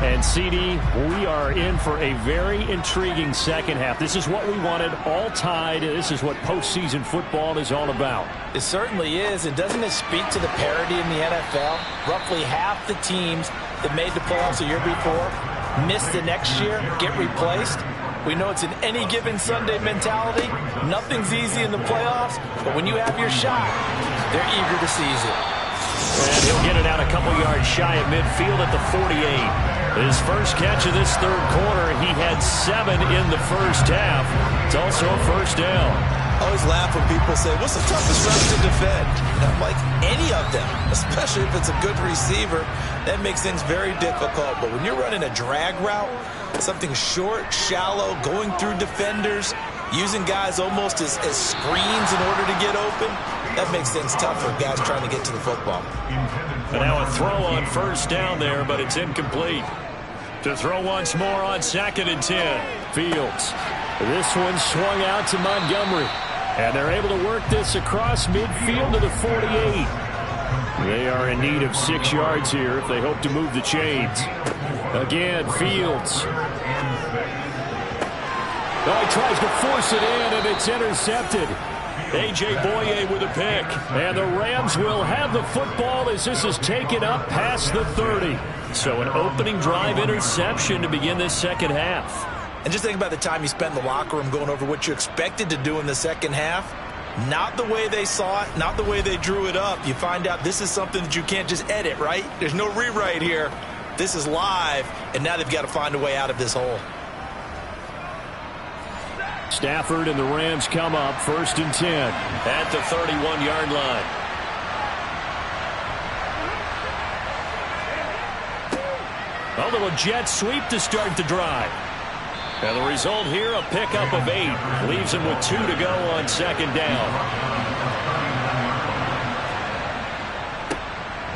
And, CD, we are in for a very intriguing second half. This is what we wanted, all tied. This is what postseason football is all about. It certainly is. And doesn't it speak to the parity in the NFL? Roughly half the teams that made the playoffs a year before miss the next year, get replaced. We know it's an any given Sunday mentality. Nothing's easy in the playoffs, but when you have your shot, they're eager to seize it. And he'll get it out a couple yards shy of midfield at the 48. His first catch of this third quarter, he had 7 in the first half. It's also a first down. I always laugh when people say, what's the toughest route to defend? And I'm like, any of them, especially if it's a good receiver. That makes things very difficult. But when you're running a drag route, something short, shallow, going through defenders, using guys almost as screens in order to get open, that makes things tough for guys trying to get to the football. And now a throw on first down there, but it's incomplete. To throw once more on 2nd and 10. Fields. This one swung out to Montgomery. And they're able to work this across midfield to the 48. They are in need of 6 yards here if they hope to move the chains. Again, Fields. Oh, he tries to force it in, and it's intercepted. A.J. Boye with a pick. And the Rams will have the football as this is taken up past the 30. So an opening drive interception to begin this second half. And just think about the time you spent in the locker room going over what you expected to do in the second half. Not the way they saw it, not the way they drew it up. You find out this is something that you can't just edit, right? There's no rewrite here. This is live, and now they've got to find a way out of this hole. Stafford and the Rams come up 1st and 10 at the 31-yard line. A little jet sweep to start the drive. And the result here, a pickup of 8. Leaves him with 2 to go on 2nd down.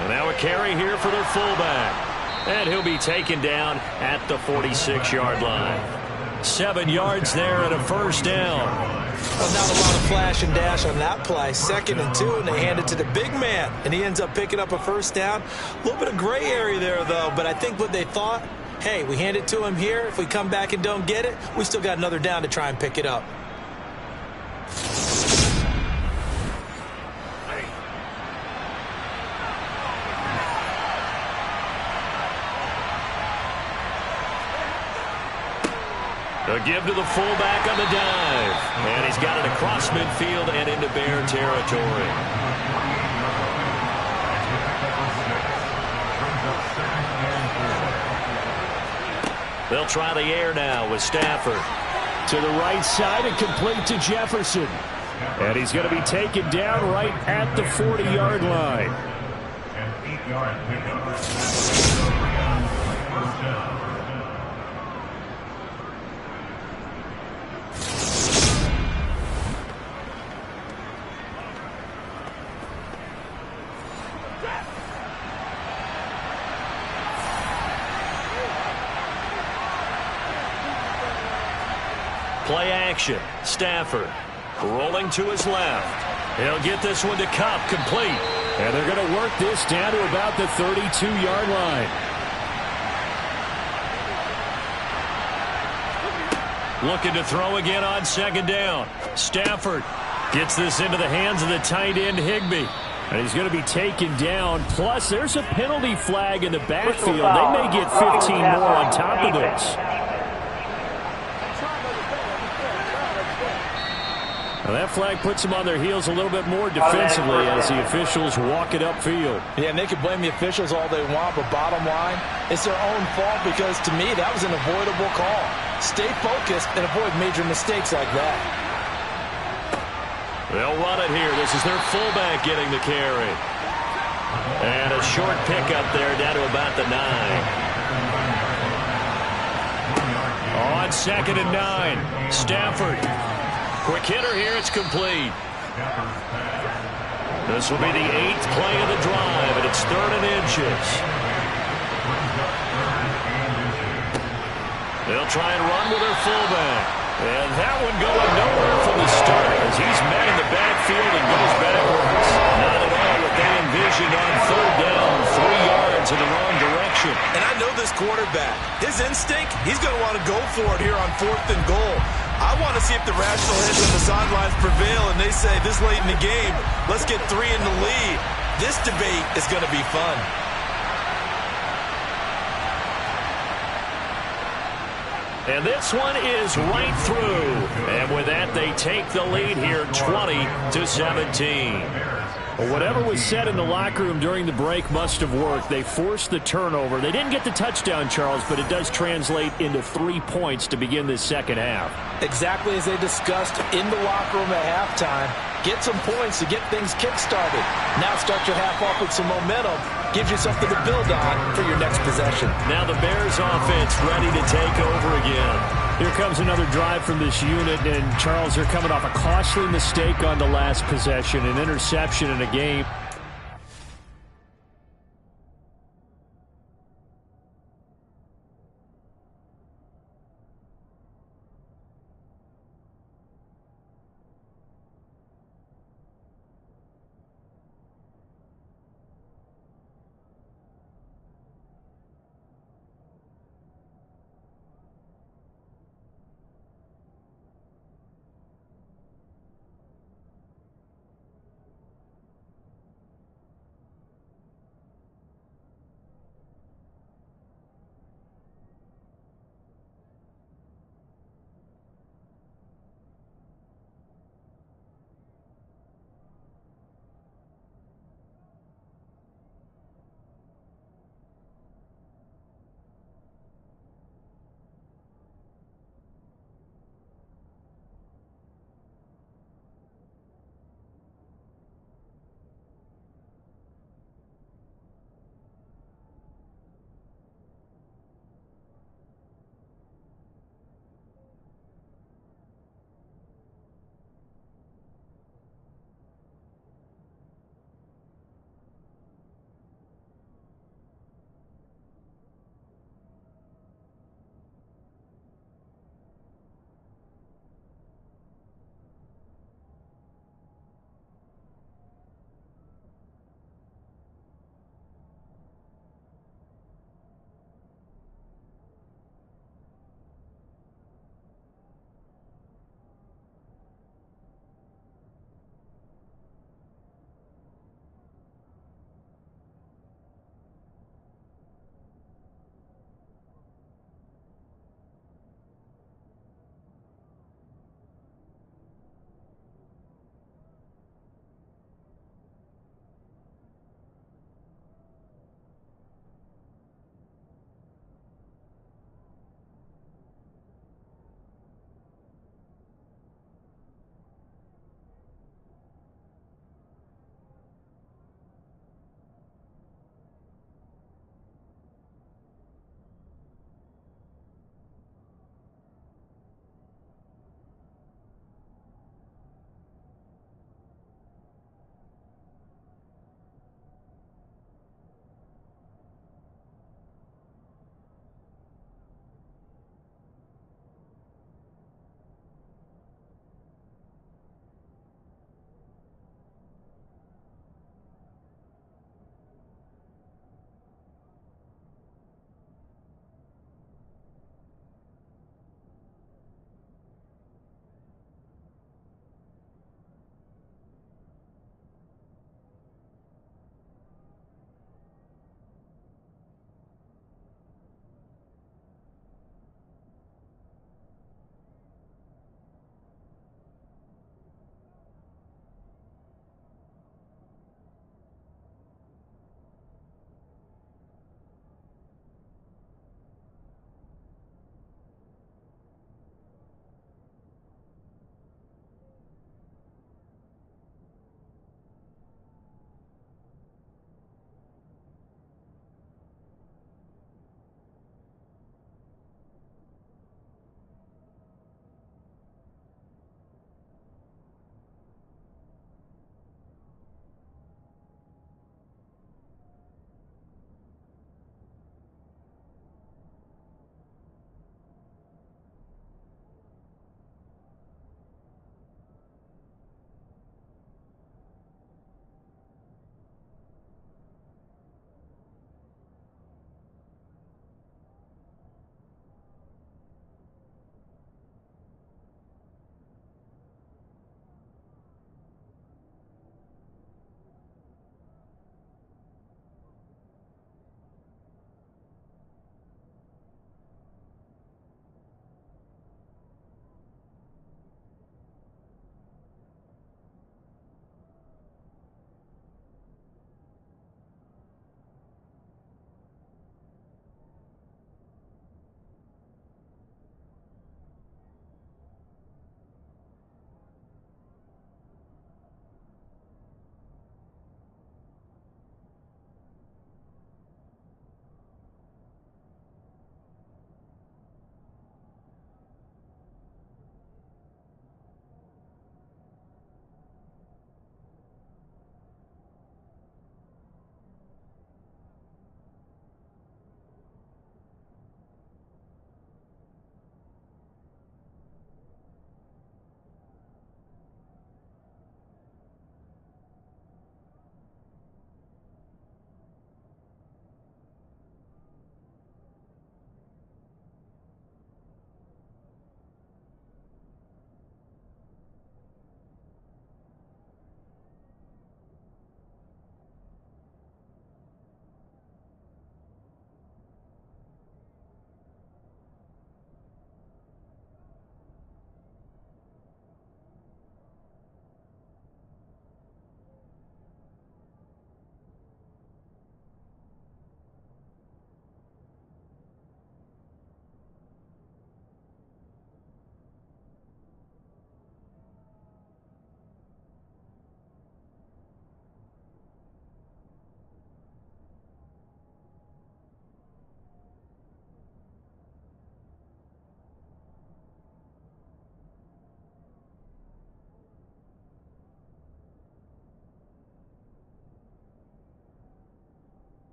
And now a carry here for their fullback. And he'll be taken down at the 46-yard line. 7 yards there and a first down. Well, not a lot of flash and dash on that play. 2nd and 2, and they hand it to the big man. And he ends up picking up a first down. A little bit of gray area there, though. But I think what they thought, hey, we hand it to him here. If we come back and don't get it, we still got another down to try and pick it up. A give to the fullback on the dive. And he's got it across midfield and into Bear territory. They'll try the air now with Stafford. To the right side and complete to Jefferson. And he's going to be taken down right at the 40-yard line. An 8-yard pickup. First down. Play action. Stafford rolling to his left. He'll get this one to Kupp, complete. And they're going to work this down to about the 32-yard line. Looking to throw again on 2nd down. Stafford gets this into the hands of the tight end Higbee. And he's going to be taken down. Plus, there's a penalty flag in the backfield. They may get 15 more on top of this. Now that flag puts them on their heels a little bit more defensively as the officials walk it upfield. Yeah, and they can blame the officials all they want, but bottom line, it's their own fault because, to me, that was an avoidable call. Stay focused and avoid major mistakes like that. They'll run it here. This is their fullback getting the carry. And a short pickup there down to about the 9. On 2nd and 9, Stafford. Quick hitter here, it's complete. This will be the 8th play of the drive, and it's 3rd and inches. They'll try and run with their fullback. And that one going nowhere from the start as he's met in the backfield and goes backwards. Not at all what they envisioned on 3rd down, 3 yards in the wrong direction. And I know this quarterback. His instinct, he's going to want to go for it here on 4th and goal. I want to see if the rational heads on the sidelines prevail and they say this late in the game, let's get 3 in the lead. This debate is going to be fun. And this one is right through. And with that, they take the lead here 20-17. Well, whatever was said in the locker room during the break must have worked. They forced the turnover. They didn't get the touchdown, Charles, but it does translate into 3 points to begin this second half. Exactly as they discussed in the locker room at halftime. Get some points to get things kick-started. Now start your half off with some momentum. Gives you something to build on for your next possession. Now the Bears offense ready to take over again. Here comes another drive from this unit, and Charles, they're coming off a costly mistake on the last possession, an interception in a game.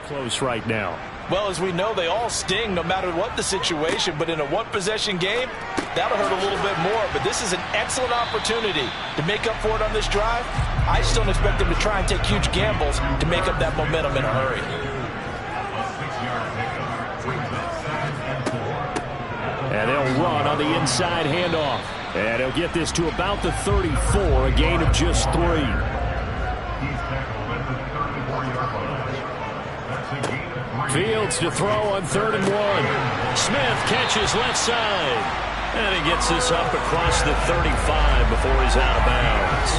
close right now. Well, as we know, they all sting no matter what the situation, but in a one-possession game, that'll hurt a little bit more. But this is an excellent opportunity to make up for it on this drive. I just don't expect them to try and take huge gambles to make up that momentum in a hurry. And they'll run on the inside handoff. And he'll get this to about the 34, a gain of just 3. Fields to throw on 3rd and 1. Smith catches left side. And he gets this up across the 35 before he's out of bounds.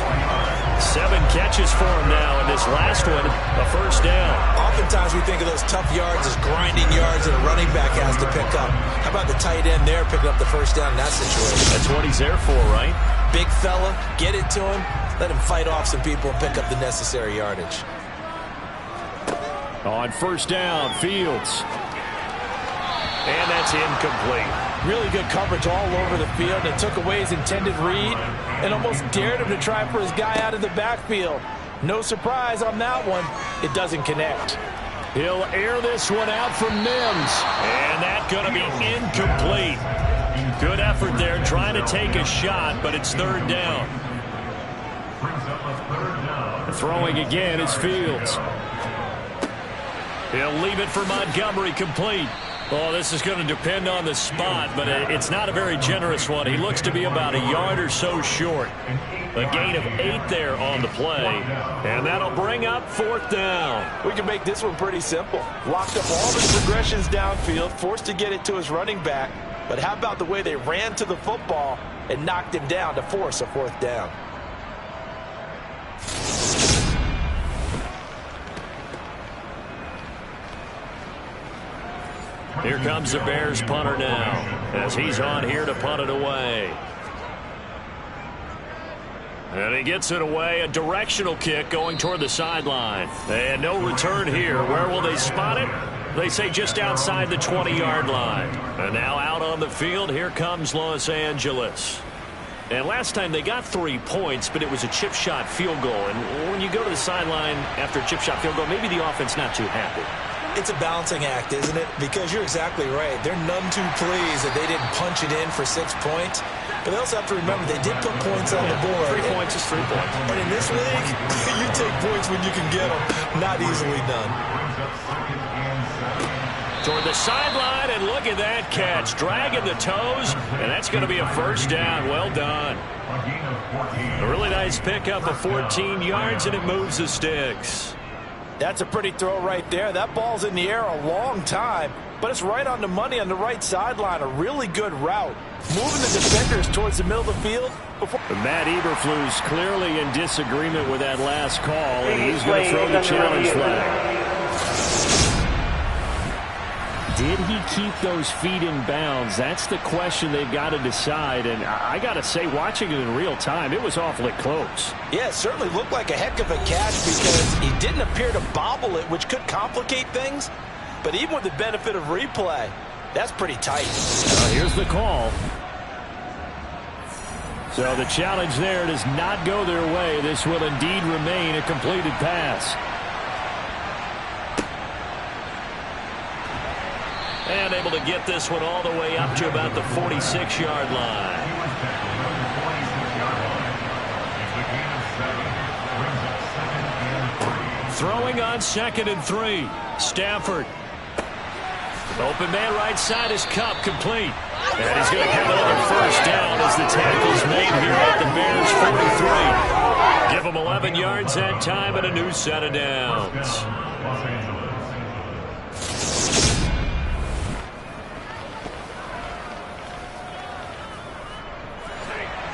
7 catches for him now, and this last one, a first down. Oftentimes we think of those tough yards as grinding yards that a running back has to pick up. How about the tight end there picking up the first down in that situation? That's what he's there for, right? Big fella, get it to him, let him fight off some people and pick up the necessary yardage. On first down, Fields. And that's incomplete. Really good coverage all over the field. It took away his intended read and almost dared him to try for his guy out of the backfield. No surprise on that one. It doesn't connect. He'll air this one out from Mims. And that's going to be incomplete. Good effort there trying to take a shot, but it's 3rd down. Throwing again is Fields. He'll leave it for Montgomery, complete. Oh, this is going to depend on the spot, but it's not a very generous one. He looks to be about a yard or so short. A gain of 8 there on the play, and that'll bring up 4th down. We can make this one pretty simple. Locked up all his progressions downfield, forced to get it to his running back. But how about the way they ran to the football and knocked him down to force a 4th down? Here comes the Bears punter now, as he's on here to punt it away. And he gets it away, a directional kick going toward the sideline. And no return here. Where will they spot it? They say just outside the 20-yard line. And now out on the field, here comes Los Angeles. And last time they got 3 points, but it was a chip shot field goal. And when you go to the sideline after a chip shot field goal, maybe the offense not too happy. It's a balancing act, isn't it? Because you're exactly right. They're none too pleased that they didn't punch it in for 6 points. But they also have to remember they did put points on the board. 3 points is 3 points. And in this league, you take points when you can get them. Not easily done. Toward the sideline, and look at that catch. Dragging the toes, and that's going to be a first down. Well done. A really nice pickup of 14 yards, and it moves the sticks. That's a pretty throw right there. That ball's in the air a long time, but it's right on the money on the right sideline. A really good route. Moving the defenders towards the middle of the field. Matt Eberflus clearly in disagreement with that last call, and he's going to throw the challenge flag. Did he keep those feet in bounds? That's the question they've got to decide. And I got to say, watching it in real time, it was awfully close. Yeah, it certainly looked like a heck of a catch because he didn't appear to bobble it, which could complicate things. But even with the benefit of replay, that's pretty tight. Here's the call. So the challenge there does not go their way. This will indeed remain a completed pass. And able to get this one all the way up to about the 46-yard line. Throwing on 2nd and 3. Stafford. Open man right side is Cup, complete. And he's going to have another first down as the tackle's made here at the Bears 43. Give him 11 yards that time and a new set of downs.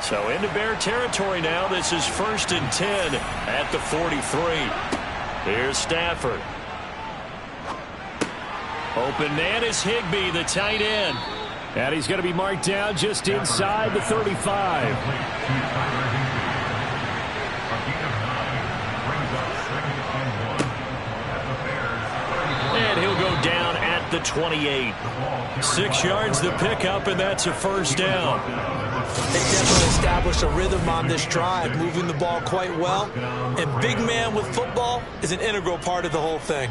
So into Bear territory now. This is 1st and 10 at the 43. Here's Stafford. Open man is Higbee, the tight end. And he's going to be marked down just inside the 35. And he'll go down at the 28. 6 yards the pickup, and that's a first down. They definitely established a rhythm on this drive, moving the ball quite well. And big man with football is an integral part of the whole thing.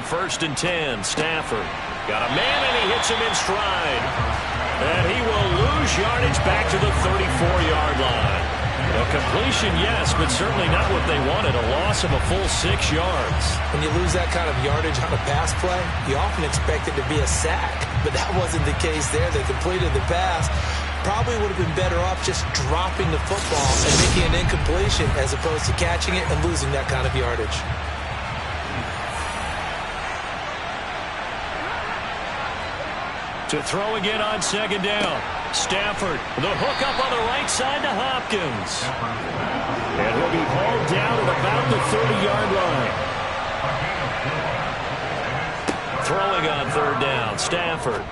1st and 10. Stafford got a man, and he hits him in stride. And he will lose yardage back to the 34-yard line. A completion, yes, but certainly not what they wanted. A loss of a full 6 yards. When you lose that kind of yardage on a pass play, you often expect it to be a sack. But that wasn't the case there. They completed the pass. Probably would have been better off just dropping the football and making an incompletion as opposed to catching it and losing that kind of yardage. To throw again on 2nd down. Stafford, the hook up on the right side to Hopkins. And he'll be hauled down at about the 30-yard line. Throwing on 3rd down, Stafford.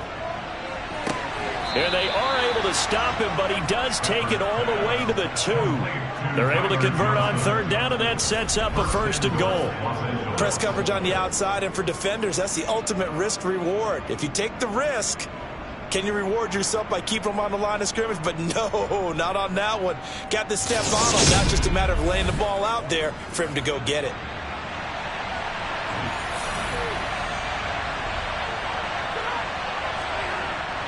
And they are able to stop him, but he does take it all the way to the 2. They're able to convert on 3rd down, and that sets up a 1st and goal. Press coverage on the outside, and for defenders, that's the ultimate risk-reward. If you take the risk, can you reward yourself by keeping them on the line of scrimmage? But no, not on that one. Got to step on him. Not just a matter of laying the ball out there for him to go get it.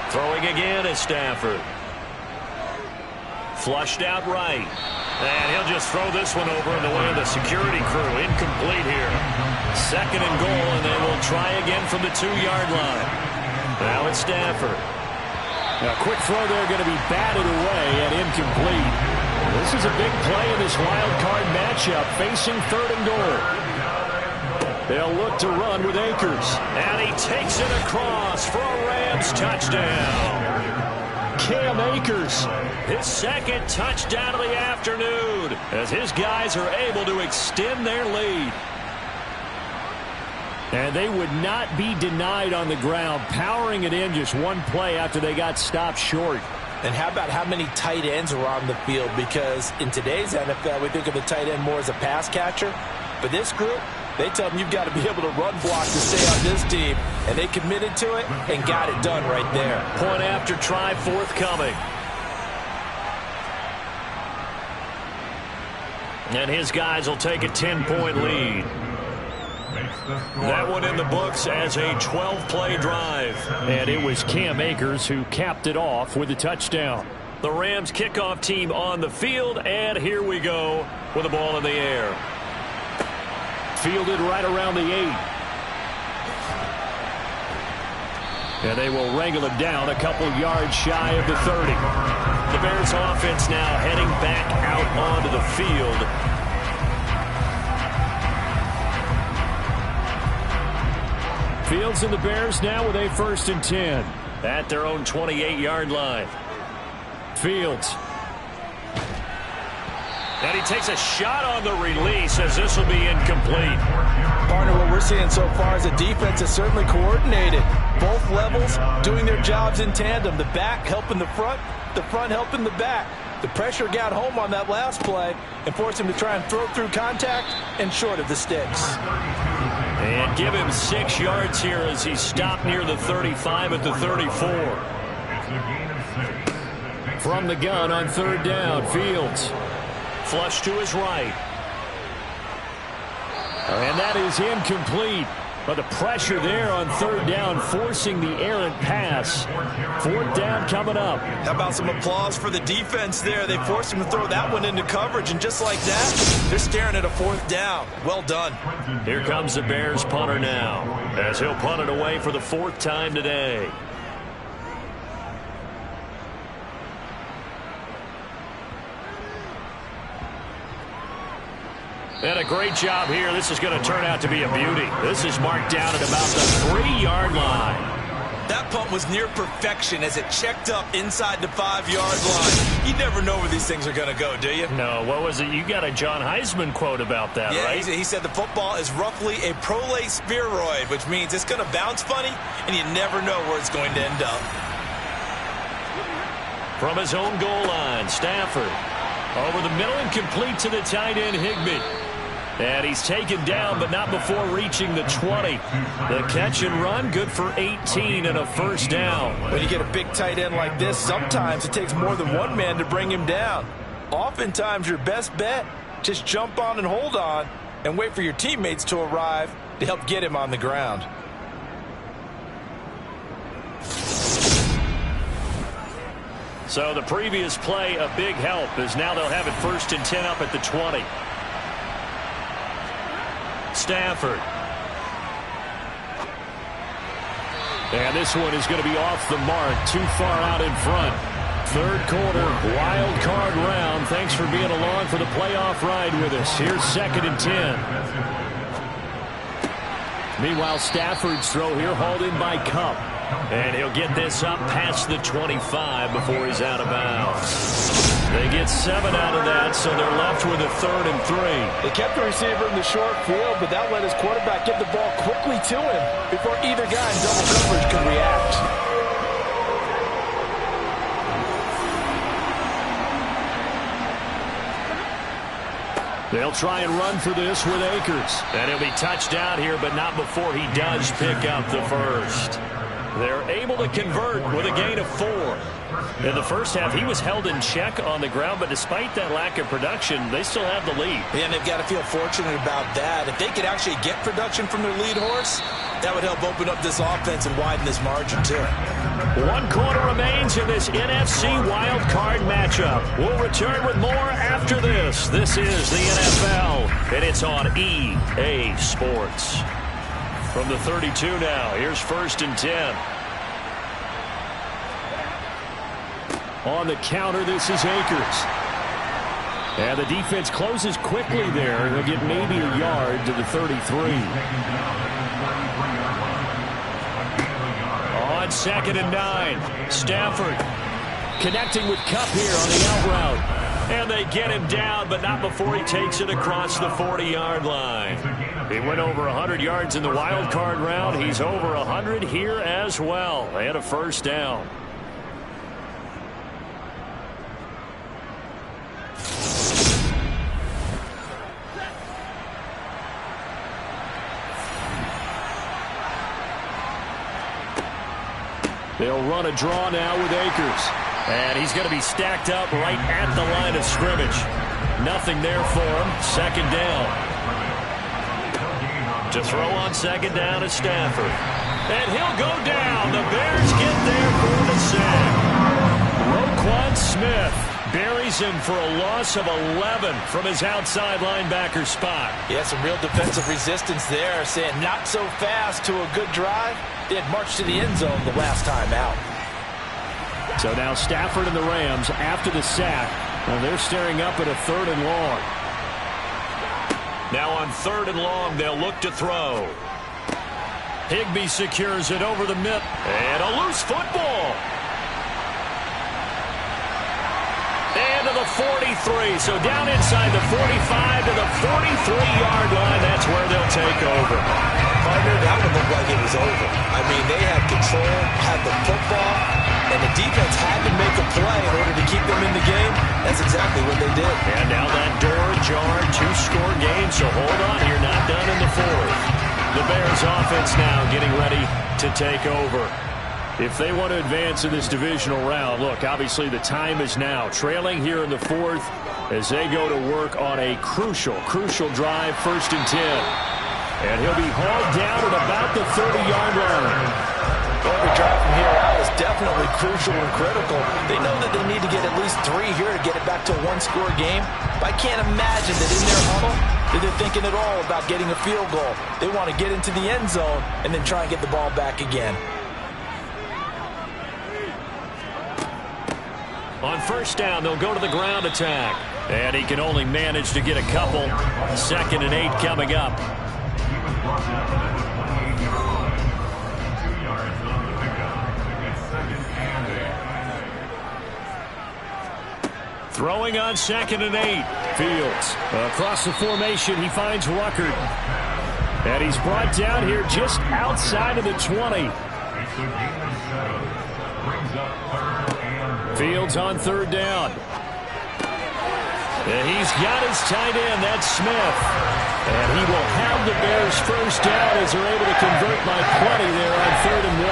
Throwing again is Stafford. Flushed out right. And he'll just throw this one over in the way of the security crew. Incomplete here. 2nd and goal, and they will try again from the 2-yard line. Now it's Stafford. A quick throw there going to be batted away and incomplete. This is a big play in this wild card matchup facing 3rd and goal. They'll look to run with Akers. And he takes it across for a Rams touchdown. Cam Akers. His 2nd touchdown of the afternoon as his guys are able to extend their lead. And they would not be denied on the ground, powering it in just one play after they got stopped short. And how about how many tight ends are on the field? Because in today's NFL, we think of the tight end more as a pass catcher. But this group, they tell them you've got to be able to run block to stay on this team. And they committed to it and got it done right there. Point after try forthcoming. And his guys will take a 10-point lead. That one in the books as a 12-play drive. And it was Cam Akers who capped it off with a touchdown. The Rams kickoff team on the field, and here we go with the ball in the air. Fielded right around the 8. And they will wrangle it down a couple yards shy of the 30. The Bears offense now heading back out onto the field. Fields and the Bears now with a 1st and 10. At their own 28-yard line. Fields. And he takes a shot on the release as this will be incomplete. Partner, what we're seeing so far is a defense is certainly coordinated. Both levels doing their jobs in tandem. The back helping the front helping the back. The pressure got home on that last play and forced him to try and throw through contact and short of the sticks. And give him 6 yards here as he stopped near the 35 at the 34. From the gun on 3rd down, Fields. Flush to his right. And that is incomplete. But the pressure there on 3rd down, forcing the errant pass. 4th down coming up. How about some applause for the defense there? They forced him to throw that one into coverage, and just like that, they're staring at a 4th down. Well done. Here comes the Bears punter now, as he'll punt it away for the 4th time today. And a great job here. This is going to turn out to be a beauty. This is marked down at about the 3-yard line. That punt was near perfection as it checked up inside the 5-yard line. You never know where these things are going to go, do you? No, what was it? You got a John Heisman quote about that, right? Yeah, he said the football is roughly a prolate spheroid, which means it's going to bounce funny, and you never know where it's going to end up. From his own goal line, Stafford. Over the middle and complete to the tight end, Higbee. And he's taken down, but not before reaching the 20. The catch and run, good for 18 and a 1st down. When you get a big tight end like this, sometimes it takes more than one man to bring him down. Oftentimes, your best bet, just jump on and hold on and wait for your teammates to arrive to help get him on the ground. So the previous play, a big help, as now they'll have it 1st and 10 up at the 20. Stafford. And this one is going to be off the mark, too far out in front. Third quarter, wild card round. Thanks for being along for the playoff ride with us. Here's 2nd and 10. Meanwhile, Stafford's throw here hauled in by Cup. And he'll get this up past the 25 before he's out of bounds. They get 7 out of that, so they're left with a 3rd and 3. They kept the receiver in the short field, but that let his quarterback get the ball quickly to him before either guy in double coverage could react. They'll try and run for this with Akers. And he'll be touched down here, but not before he does pick up the first. They're able to convert with a gain of 4. In the first half, he was held in check on the ground, but despite that lack of production, they still have the lead. And they've got to feel fortunate about that. If they could actually get production from their lead horse, that would help open up this offense and widen this margin, too. 1 quarter remains in this NFC Wild Card matchup. We'll return with more after this. This is the NFL, and it's on EA Sports. From the 32 now, here's 1st and 10. On the counter, this is Akers. And the defense closes quickly there. They'll get maybe a yard to the 33. On 2nd and 9, Stafford connecting with Cup here on the out route. And they get him down, but not before he takes it across the 40-yard line. He went over 100 yards in the wild card round. He's over 100 here as well. And a 1st down. They'll run a draw now with Akers. And he's going to be stacked up right at the line of scrimmage. Nothing there for him. 2nd down. To throw on 2nd down is Stafford. And he'll go down. The Bears get there for the sack. Roquan Smith buries him for a loss of 11 from his outside linebacker spot. Yeah, some real defensive resistance there, saying not so fast to a good drive. They had marched to the end zone the last time out. So now Stafford and the Rams after the sack. Well, they're staring up at a 3rd and long. Now on 3rd and long, they'll look to throw. Higbee secures it over the middle. And a loose football. And to the 43. So down inside the 45 to the 43-yard line. That's where they'll take over. Partner, that would look like it was over. I mean, they had control, had the football, and the defense had to make a play in order to keep them in the game. That's exactly what they did. And now that door ajar, 2-score game, so hold on, you're not done in the 4th. The Bears offense now getting ready to take over. If they want to advance in this divisional round, look, obviously the time is now. Trailing here in the 4th as they go to work on a crucial drive, 1st and 10. And he'll be hauled down at about the 30-yard line. Every drive from here out is definitely crucial and critical. They know that they need to get at least 3 here to get it back to a 1-score game. But I can't imagine that in their huddle that they're thinking at all about getting a field goal. They want to get into the end zone and then try and get the ball back again. On 1st down, they'll go to the ground attack. And he can only manage to get a couple. 2nd and 8 coming up. Throwing on 2nd and 8. Fields across the formation. He finds Ruckert. And he's brought down here just outside of the 20. Fields on 3rd down. And he's got his tight end. That's Smith. And he will have the Bears 1st down as they're able to convert by plenty there on 3rd and 1.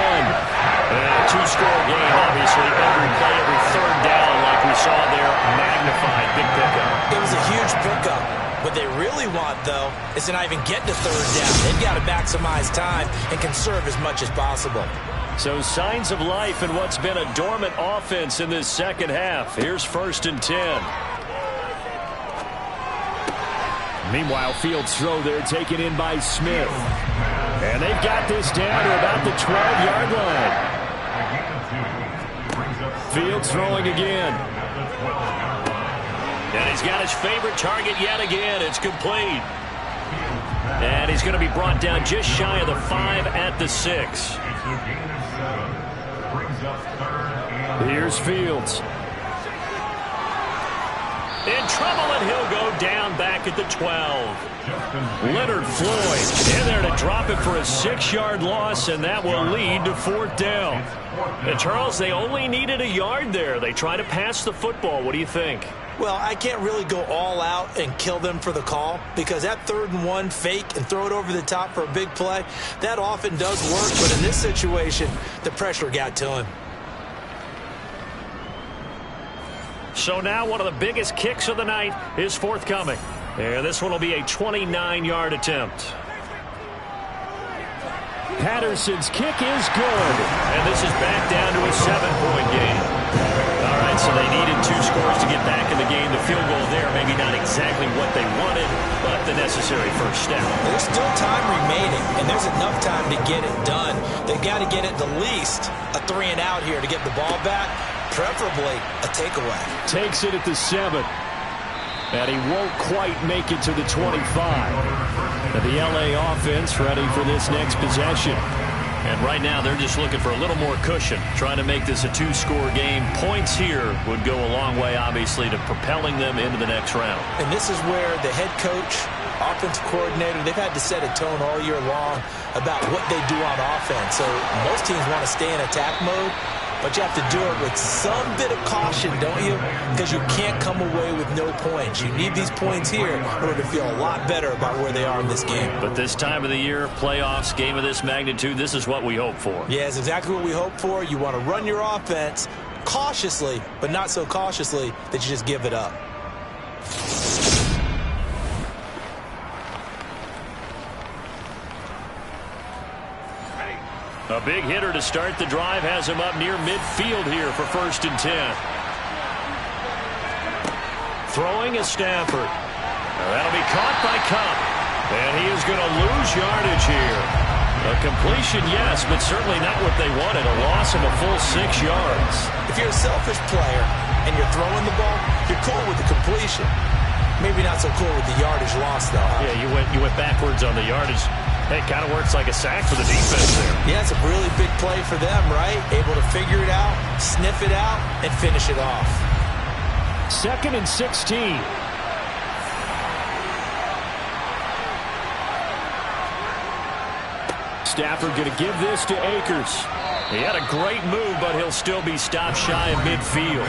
And a 2-score game, obviously. Every play, every 3rd down, like we saw there, magnified. Big pickup. It was a huge pickup. What they really want, though, is to not even get to third down. They've got to maximize time and conserve as much as possible. So signs of life in what's been a dormant offense in this second half. Here's 1st and 10. Meanwhile, Fields' throw there taken in by Smith. And they've got this down to about the 12-yard line. Fields throwing again. And he's got his favorite target yet again. It's complete. And he's going to be brought down just shy of the 5 at the 6. Here's Fields. In trouble, and he'll go down back at the 12. Leonard Floyd in there to drop it for a 6-yard loss, and that will lead to 4th down. And Charles, they only needed a yard there. They try to pass the football. What do you think? Well, I can't really go all out and kill them for the call because that 3rd and 1 fake and throw it over the top for a big play, that often does work. But in this situation, the pressure got to him. So now one of the biggest kicks of the night is forthcoming. And this one will be a 29-yard attempt. Patterson's kick is good. And this is back down to a 7-point game. All right, so they needed 2 scores to get back in the game. The field goal there, maybe not exactly what they wanted, but the necessary first step. There's still time remaining, and there's enough time to get it done. They've got to get it the least a 3-and-out here to get the ball back, preferably a takeaway. Takes it at the 7. And he won't quite make it to the 25. And the LA offense ready for this next possession. And right now they're just looking for a little more cushion, trying to make this a 2-score game. Points here would go a long way, obviously, to propelling them into the next round. And this is where the head coach, offensive coordinator, they've had to set a tone all year long about what they do on offense. So most teams want to stay in attack mode, but you have to do it with some bit of caution, don't you? Because you can't come away with no points. You need these points here in order to feel a lot better about where they are in this game. But this time of the year, playoffs, game of this magnitude, this is what we hope for. Yeah, it's exactly what we hope for. You want to run your offense cautiously, but not so cautiously that you just give it up. A big hitter to start the drive has him up near midfield here for 1st and 10. Throwing is Stafford. Now that'll be caught by Cup. And he is going to lose yardage here. A completion, yes, but certainly not what they wanted. A loss of a full 6 yards. If you're a selfish player and you're throwing the ball, you're cool with the completion. Maybe not so cool with the yardage loss, though. Yeah, you went backwards on the yardage. It kind of works like a sack for the defense there. Yeah, it's a really big play for them, right? Able to figure it out, sniff it out, and finish it off. 2nd and 16. Stafford going to give this to Akers. He had a great move, but he'll still be stopped shy of midfield.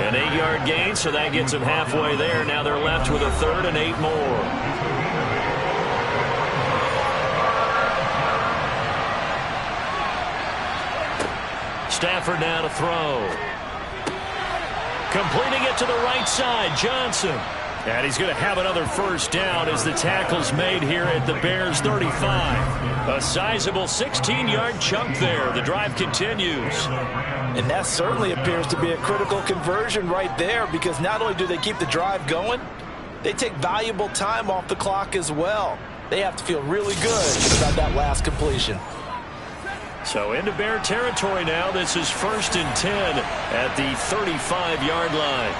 An 8-yard gain, so that gets him halfway there. Now they're left with a 3rd and 8 more. Stafford now to throw. Completing it to the right side, Johnson. And he's going to have another 1st down as the tackle's made here at the Bears' 35. A sizable 16-yard chunk there. The drive continues. And that certainly appears to be a critical conversion right there, because not only do they keep the drive going, they take valuable time off the clock as well. They have to feel really good about that last completion. So into Bear territory now. This is 1st and 10 at the 35-yard line.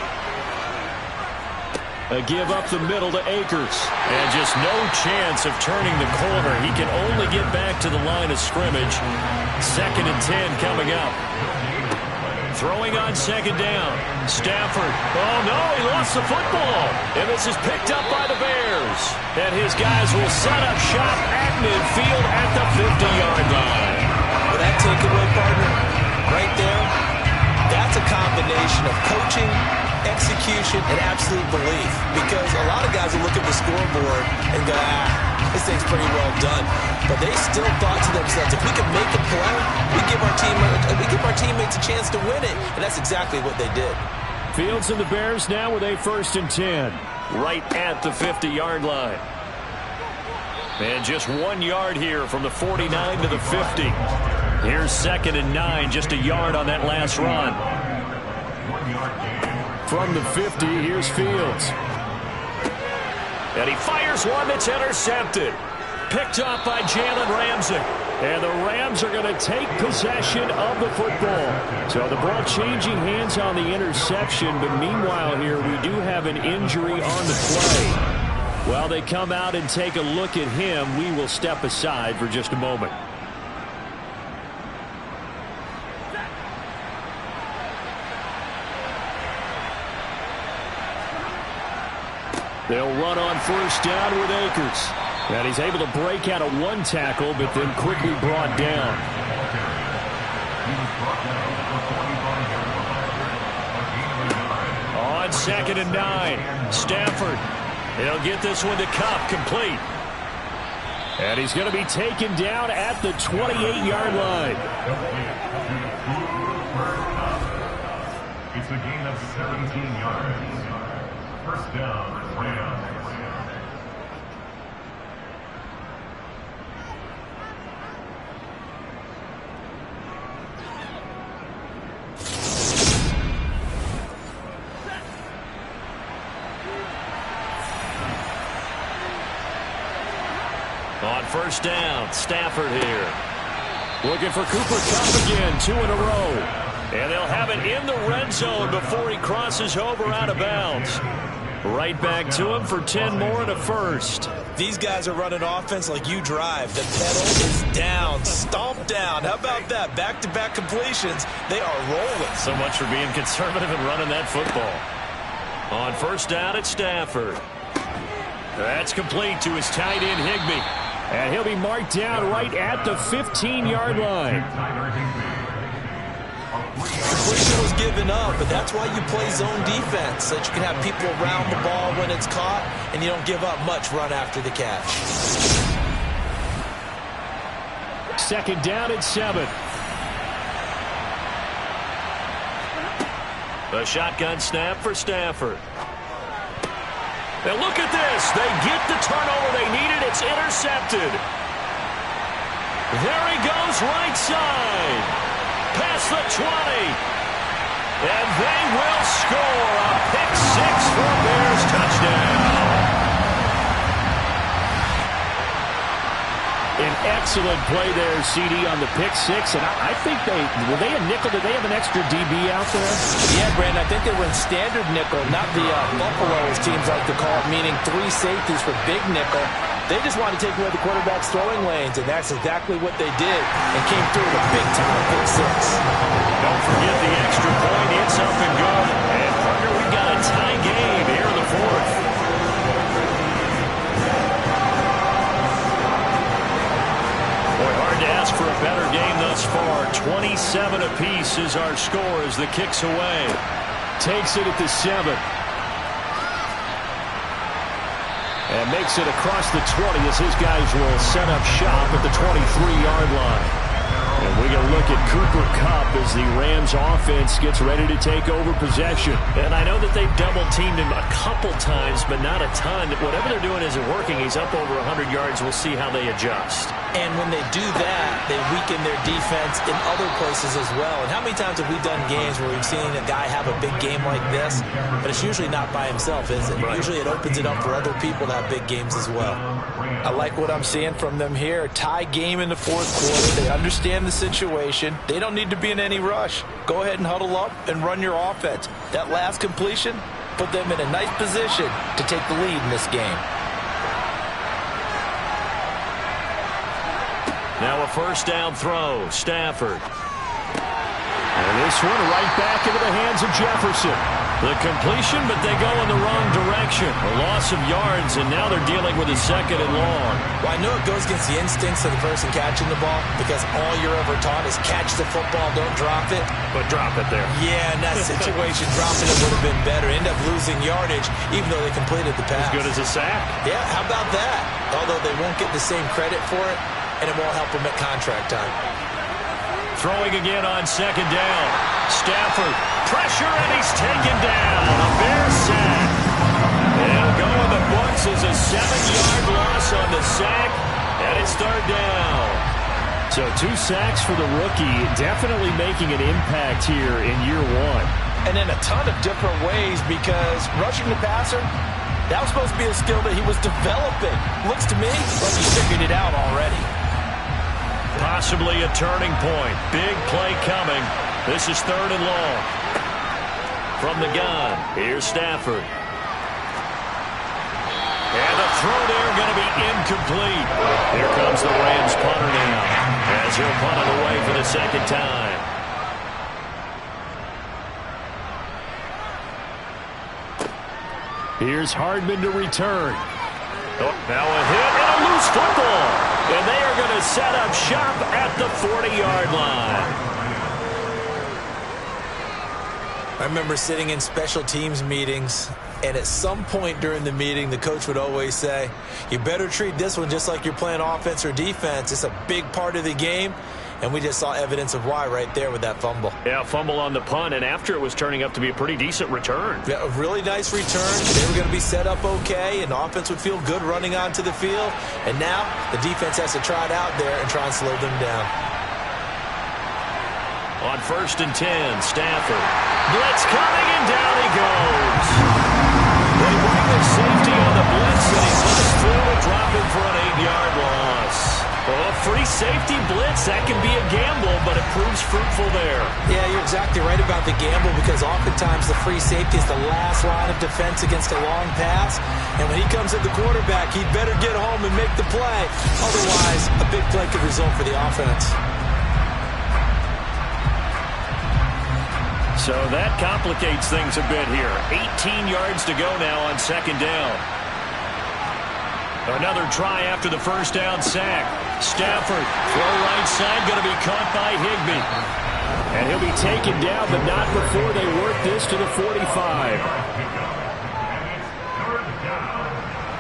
A give up the middle to Akers. And just no chance of turning the corner. He can only get back to the line of scrimmage. 2nd and 10 coming up. Throwing on 2nd down. Stafford. Oh, no, he lost the football. And this is picked up by the Bears. And his guys will set up shop at midfield at the 50-yard line. Well, that takeaway, partner, right there, that's a combination of coaching, execution, and absolute belief. Because a lot of guys will look at the scoreboard and go, this thing's pretty well done. But they still thought to themselves, if we can make a play, we give our teammates a chance to win it. And that's exactly what they did. Fields and the Bears now with a 1st and 10. right at the 50-yard line. And just 1 yard here from the 49 to the 50. Here's 2nd and 9, just a yard on that last run. From the 50, here's Fields. And he fires one that's intercepted. Picked up by Jalen Ramsey. And the Rams are going to take possession of the football. So the ball changing hands on the interception, but meanwhile here we do have an injury on the play. While they come out and take a look at him, we will step aside for just a moment. They'll run on 1st down with Akers. And he's able to break out of 1 tackle, but then quickly brought down. On 2nd and 9, Stafford. He'll get this one to Kupp, complete. And he's going to be taken down at the 28-yard line. It's a gain of 17 yards. 1st down, Rams. On 1st down, Stafford here. Looking for Cooper Kupp again, 2 in a row. And they'll have it in the red zone before he crosses over out of bounds. Right back to him for 10 more and a first. These guys are running offense like you drive. The pedal is down, stomped down. How about that? Back-to-back completions. They are rolling. So much for being conservative and running that football. On 1st down, it's Stafford. That's complete to his tight end, Higbee. And he'll be marked down right at the 15-yard line. Completion was given up, but that's why you play zone defense, so that you can have people around the ball when it's caught, and you don't give up much run after the catch. 2nd down and 7. The shotgun snap for Stafford. Now look at this. They get the turnover they needed. It's intercepted. There he goes right side. Past the 20. And they will score a pick 6 for a Bears touchdown. An excellent play there, CD, on the pick 6. And I think were they a nickel? Did they have an extra DB out there? Yeah, Brandon, I think they were in standard nickel, not the Buffalo, as teams like to call it, meaning 3 safeties for big nickel. They just wanted to take away the quarterback's throwing lanes, and that's exactly what they did, and came through with a big-time pick 6. Don't forget the extra point. It's up and good. And, partner, we've got a tie game here in the 4th. Hard to ask for a better game thus far. 27 apiece is our score as the kick's away. Takes it at the 7. And makes it across the 20 as his guys will set up shop at the 23-yard line. And we can look at Cooper Kupp as the Rams offense gets ready to take over possession. And I know that they've double-teamed him a couple times, but not a ton. Whatever they're doing isn't working. He's up over 100 yards. We'll see how they adjust. And when they do that, they weaken their defense in other places as well. And how many times have we done games where we've seen a guy have a big game like this, but it's usually not by himself, is it? Right. Usually it opens it up for other people to have big games as well. I like what I'm seeing from them here. Tie game in the 4th quarter. They understand the situation. They don't need to be in any rush. Go ahead and huddle up and run your offense. That last completion put them in a nice position to take the lead in this game. Now a 1st down throw. Stafford. And this one right back into the hands of Jefferson. The completion, but they go in the wrong direction. A loss of yards, and now they're dealing with a 2nd and long. Well, I know it goes against the instincts of the person catching the ball, because all you're ever taught is catch the football, don't drop it. But drop it there. Yeah, in that situation, dropping it would have been better. End up losing yardage, even though they completed the pass. As good as a sack. Yeah, how about that? Although they won't get the same credit for it, and it won't help them at contract time. Throwing again on 2nd down. Stafford, pressure, and he's taken down. A Bears sack. It'll go forces a 7-yard loss on the sack, and it's third down. So 2 sacks for the rookie, definitely making an impact here in year 1. And in a ton of different ways, because rushing the passer, that was supposed to be a skill that he was developing. Looks to me like he figured it out already. Possibly a turning point. Big play coming. This is third and long. From the gun, here's Stafford. And the throw there going to be incomplete. Here comes the Rams punter now, as he'll punt it away for the second time. Here's Hardman to return. Oh, now a hit and a loose football. And they are going to set up shop at the 40-yard line. I remember sitting in special teams meetings, and at some point during the meeting, the coach would always say, you better treat this one just like you're playing offense or defense. It's a big part of the game, and we just saw evidence of why right there with that fumble. Yeah, fumble on the punt, and after it was turning up to be a pretty decent return. Yeah, a really nice return. They were going to be set up okay, and the offense would feel good running onto the field. And now the defense has to try it out there and try and slow them down. On 1st and 10, Stafford. Blitz coming, and down he goes. They bring the safety on the blitz, and he puts through and drop him for an 8-yard loss. Well, a free safety blitz, that can be a gamble, but it proves fruitful there. Yeah, you're exactly right about the gamble, because oftentimes the free safety is the last line of defense against a long pass. And when he comes at the quarterback, he'd better get home and make the play. Otherwise, a big play could result for the offense. So that complicates things a bit here. 18 yards to go now on 2nd down. Another try after the first down sack. Stafford, throw right side, going to be caught by Higbee. And he'll be taken down, but not before they work this to the 45.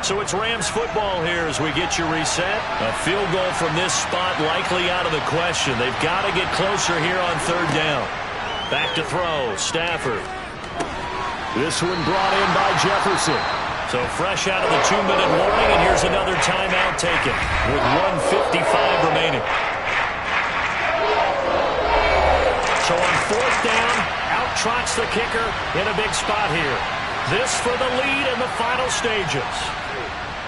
So it's Rams football here as we get you reset. A field goal from this spot likely out of the question. They've got to get closer here on 3rd down. Back to throw, Stafford. This one brought in by Jefferson. So fresh out of the 2-minute warning, and here's another timeout taken with 1:55 remaining. So on 4th down, out trots the kicker in a big spot here. This for the lead in the final stages.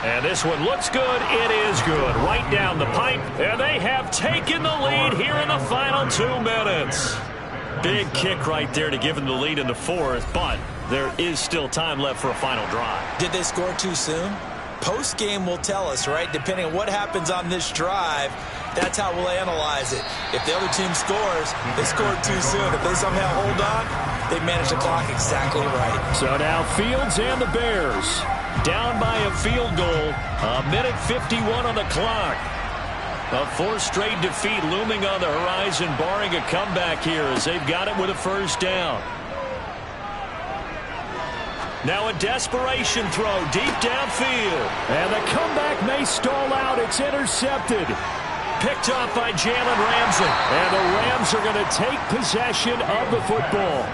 And this one looks good. It is good. Right down the pipe, and they have taken the lead here in the final 2 minutes. Big kick right there to give them the lead in the 4th, but there is still time left for a final drive. Did they score too soon? Post-game will tell us, right? Depending on what happens on this drive, that's how we'll analyze it. If the other team scores, they scored too soon. If they somehow hold on, they manage the clock exactly right. So now Fields and the Bears down by a field goal. 1:51 on the clock. A 4th straight defeat looming on the horizon, barring a comeback here as they've got it with a 1st down. Now a desperation throw deep downfield. And the comeback may stall out. It's intercepted. Picked off by Jalen Ramsey. And the Rams are going to take possession of the football.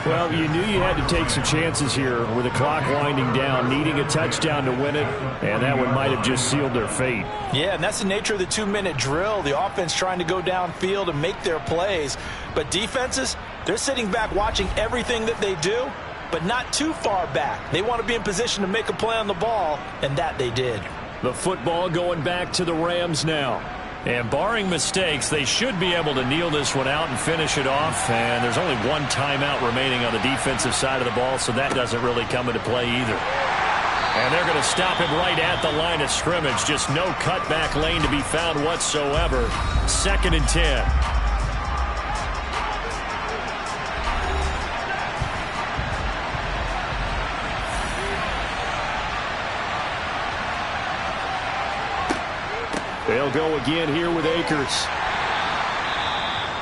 Well, you knew you had to take some chances here with the clock winding down, needing a touchdown to win it, and that one might have just sealed their fate. Yeah, and that's the nature of the 2-minute drill. The offense trying to go downfield and make their plays. But defenses, they're sitting back watching everything that they do, but not too far back. They want to be in position to make a play on the ball, and that they did. The football going back to the Rams now. And barring mistakes, they should be able to kneel this one out and finish it off. And there's only one timeout remaining on the defensive side of the ball, so that doesn't really come into play either. And they're going to stop him right at the line of scrimmage. Just no cutback lane to be found whatsoever. 2nd and 10. They'll go again here with Akers.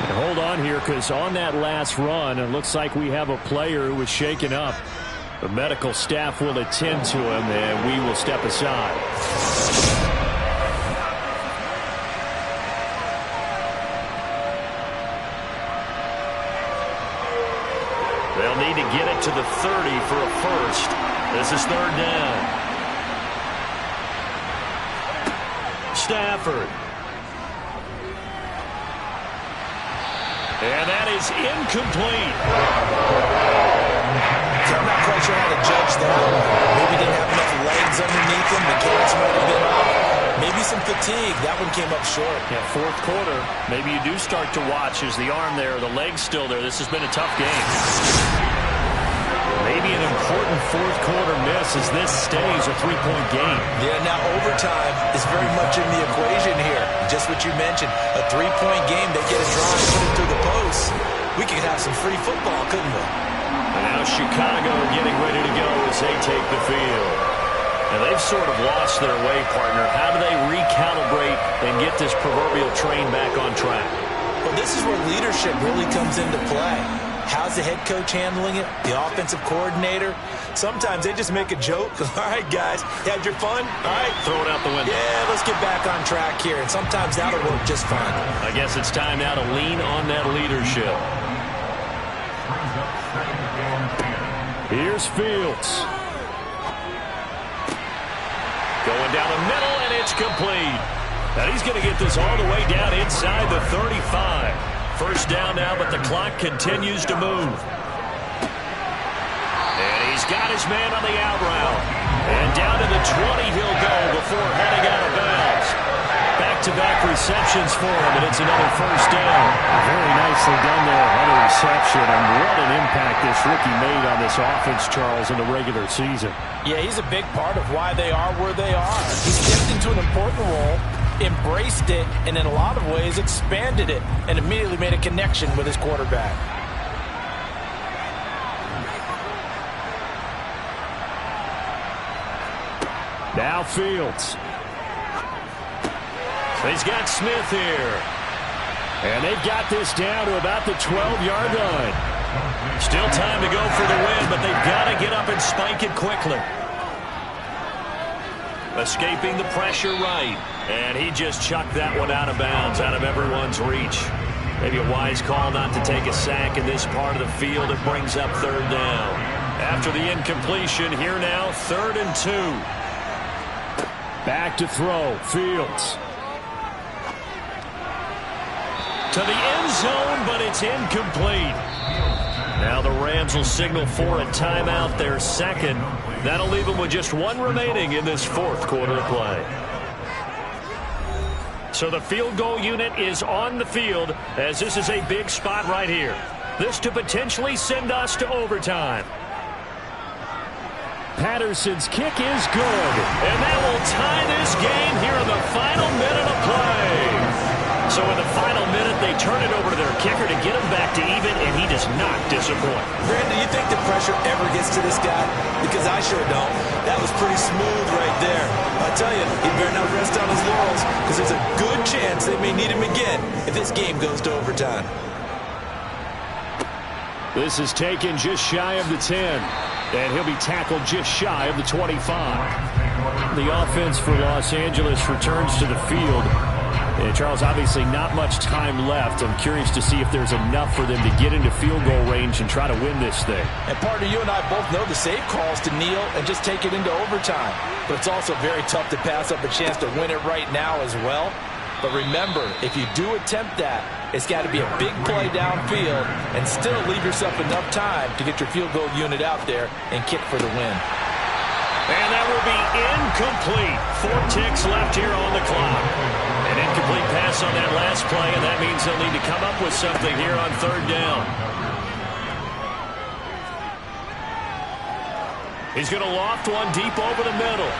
And hold on here, because on that last run, it looks like we have a player who was shaken up. The medical staff will attend to him, and we will step aside. They'll need to get it to the 30 for a first. This is 3rd down. Stafford. And that is incomplete. So I'm not quite sure how to judge that. Maybe didn't have enough legs underneath him. The clearance might have been off. Maybe some fatigue. That one came up short. Yeah, fourth quarter. Maybe you do start to watch. Is the arm there, the leg's still there? This has been a tough game. Maybe an important fourth quarter miss as this stays a three-point game. Yeah, now overtime is very much in the equation here. Just what you mentioned, a three-point game. They get a draw and put it through the post. We could have some free football, couldn't we? And now Chicago getting ready to go as they take the field. And they've sort of lost their way, partner. How do they recalibrate and get this proverbial train back on track? Well, this is where leadership really comes into play. How's the head coach handling it? The offensive coordinator? Sometimes they just make a joke. All right, guys, you had your fun? All right. Throw it out the window. Yeah, let's get back on track here. And sometimes that'll work just fine. I guess it's time now to lean on that leadership. Here's Fields. Going down the middle, and it's complete. Now he's going to get this all the way down inside the 35. First down now, but the clock continues to move. And he's got his man on the out route. And down to the 20 he'll go before heading out of bounds. Back-to-back receptions for him, and it's another first down. Very nicely done there on the reception, and what an impact this rookie made on this offense, Charles, in the regular season. Yeah, he's a big part of why they are where they are. He stepped into an important role, embraced it, and in a lot of ways expanded it, and immediately made a connection with his quarterback. Now Fields. He's got Smith here. And they've got this down to about the 12-yard line. Still time to go for the win, but they've got to get up and spike it quickly. Escaping the pressure right. And he just chucked that one out of bounds, out of everyone's reach. Maybe a wise call not to take a sack in this part of the field. It brings up third down. After the incompletion, here now, 3rd and 2. Back to throw, Fields. To the end zone, but it's incomplete. Now the Rams will signal for a timeout, their second. That'll leave them with just one remaining in this fourth quarter of play. So the field goal unit is on the field as this is a big spot right here. This to potentially send us to overtime. Patterson's kick is good. And that will tie this game here in the final minute of play. So in the final minute, they turn it over to their kicker to get him back to even, and he does not disappoint. Brandon, do you think the pressure ever gets to this guy? Because I sure don't. That was pretty smooth right there. I tell you, he better not rest on his laurels, because there's a good chance they may need him again if this game goes to overtime. This is taken just shy of the 10, and he'll be tackled just shy of the 25. The offense for Los Angeles returns to the field. And Charles, obviously not much time left. I'm curious to see if there's enough for them to get into field goal range and try to win this thing. And partner, you and I both know the save calls to kneel and just take it into overtime. But it's also very tough to pass up a chance to win it right now as well. But remember, if you do attempt that, it's got to be a big play downfield and still leave yourself enough time to get your field goal unit out there and kick for the win. And that will be incomplete. 4 ticks left here on the clock. An incomplete pass on that last play, and that means they'll need to come up with something here on 3rd down. He's going to loft one deep over the middle.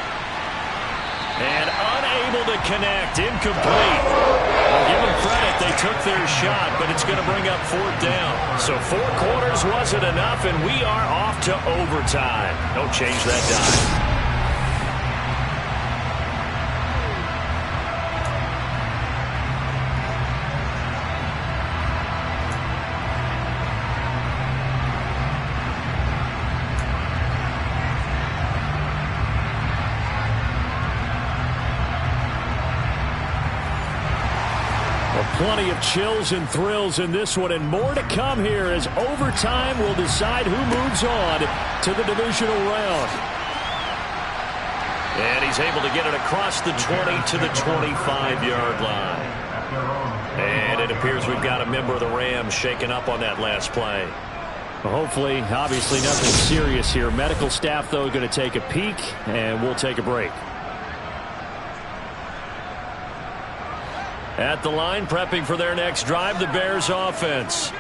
And unable to connect. Incomplete. I'll give them credit. They took their shot, but it's going to bring up 4th down. So 4 quarters wasn't enough, and we are off to overtime. Don't change that dime. Plenty of chills and thrills in this one, and more to come here as overtime will decide who moves on to the divisional round. And he's able to get it across the 20 to the 25-yard line. And it appears we've got a member of the Rams shaken up on that last play. Well, hopefully, obviously nothing serious here. Medical staff, though, going to take a peek, and we'll take a break. At the line, prepping for their next drive, the Bears offense.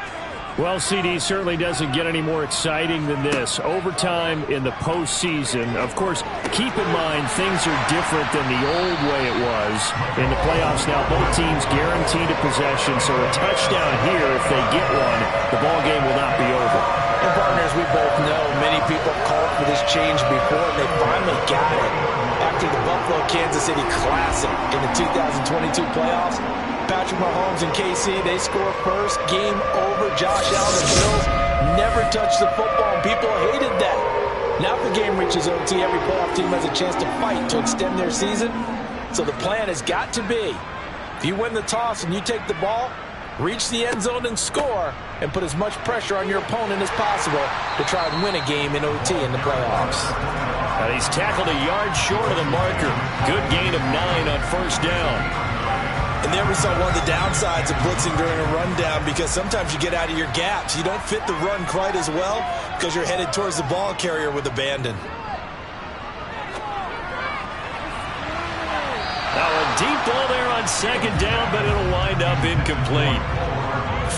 Well, CD certainly doesn't get any more exciting than this. Overtime in the postseason. Of course, keep in mind things are different than the old way it was. In the playoffs now, both teams guaranteed a possession, so a touchdown here, if they get one, the ball game will not be over. And partners, we both know many people called for this change before, and they finally got it. After the Buffalo-Kansas City Classic in the 2022 playoffs, Patrick Mahomes and KC, they score first. Game over. Josh Allen and Bills never touched the football, and people hated that. Now if the game reaches OT, every playoff team has a chance to fight to extend their season. So the plan has got to be, if you win the toss and you take the ball, reach the end zone and score, and put as much pressure on your opponent as possible to try and win a game in OT in the playoffs. And he's tackled a yard short of the marker. Good gain of 9 on first down. And there we saw one of the downsides of blitzing during a rundown, because sometimes you get out of your gaps. You don't fit the run quite as well because you're headed towards the ball carrier with abandon. Now a deep ball there on second down, but it'll wind up incomplete.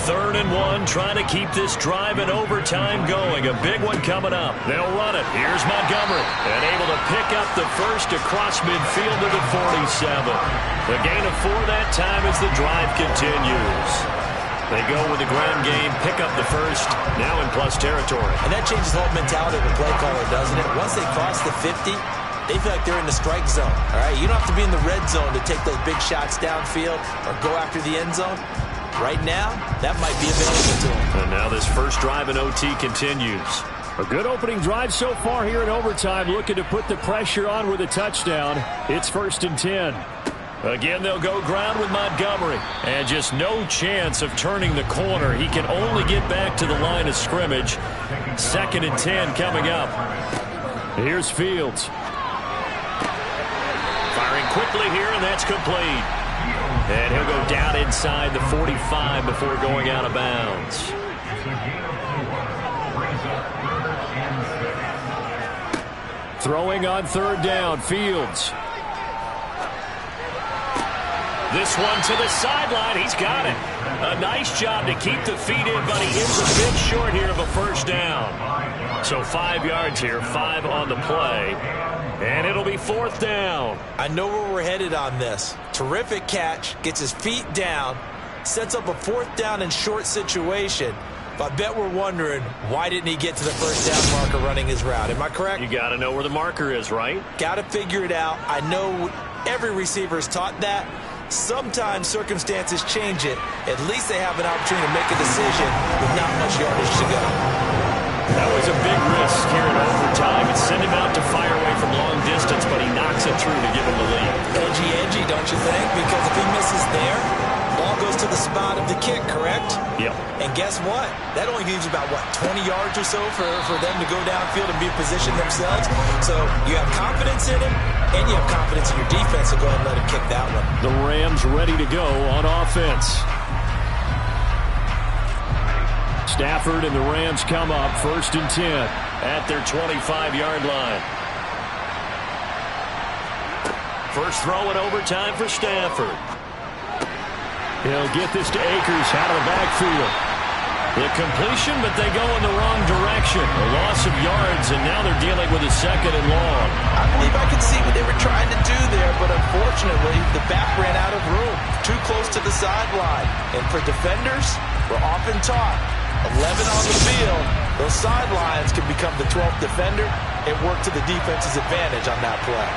3rd and 1, trying to keep this drive in overtime going. A big one coming up. They'll run it. Here's Montgomery. And able to pick up the first across midfield to the 47. The gain of 4 that time as the drive continues. They go with the ground game, pick up the first, now in plus territory. And that changes the whole mentality of the play caller, doesn't it? Once they cross the 50, they feel like they're in the strike zone. All right, you don't have to be in the red zone to take those big shots downfield or go after the end zone. Right now, that might be available to them. And now this first drive in OT continues. A good opening drive so far here in overtime, looking to put the pressure on with a touchdown. It's 1st and 10. Again, they'll go ground with Montgomery. And just no chance of turning the corner. He can only get back to the line of scrimmage. 2nd and 10 coming up. Here's Fields. Firing quickly here, and that's complete. And he'll go down inside the 45 before going out of bounds. Throwing on 3rd down, Fields. This one to the sideline. He's got it. A nice job to keep the feet in, but he is a bit short here of a first down. So 5 yards here, 5 on the play. And it'll be 4th down. I know where we're headed on this. Terrific catch, gets his feet down, sets up a 4th down and short situation. But I bet we're wondering, why didn't he get to the first down marker running his route? Am I correct? You got to know where the marker is, right? Got to figure it out. I know every receiver is taught that. Sometimes circumstances change it. At least they have an opportunity to make a decision with not much yardage to go. That was a big risk here in overtime. It sent him out to fire away from long distance, but he knocks it through to give him the lead. Edgy, don't you think? Because if he misses there, ball goes to the spot of the kick, correct? Yep. And guess what? That only leaves about, 20 yards or so for them to go downfield and be positioned themselves. So you have confidence in him, and you have confidence in your defense to go ahead and let him kick that one. The Rams ready to go on offense. Stafford and the Rams come up 1st and 10 at their 25-yard line. First throw in overtime for Stafford. He'll get this to Akers out of the backfield. The completion, but they go in the wrong direction. A loss of yards, and now they're dealing with a 2nd and long. I believe I could see what they were trying to do there, but unfortunately, the back ran out of room. Too close to the sideline. And for defenders, we're often taught 11 on the field, those sidelines can become the 12th defender and work to the defense's advantage on that play.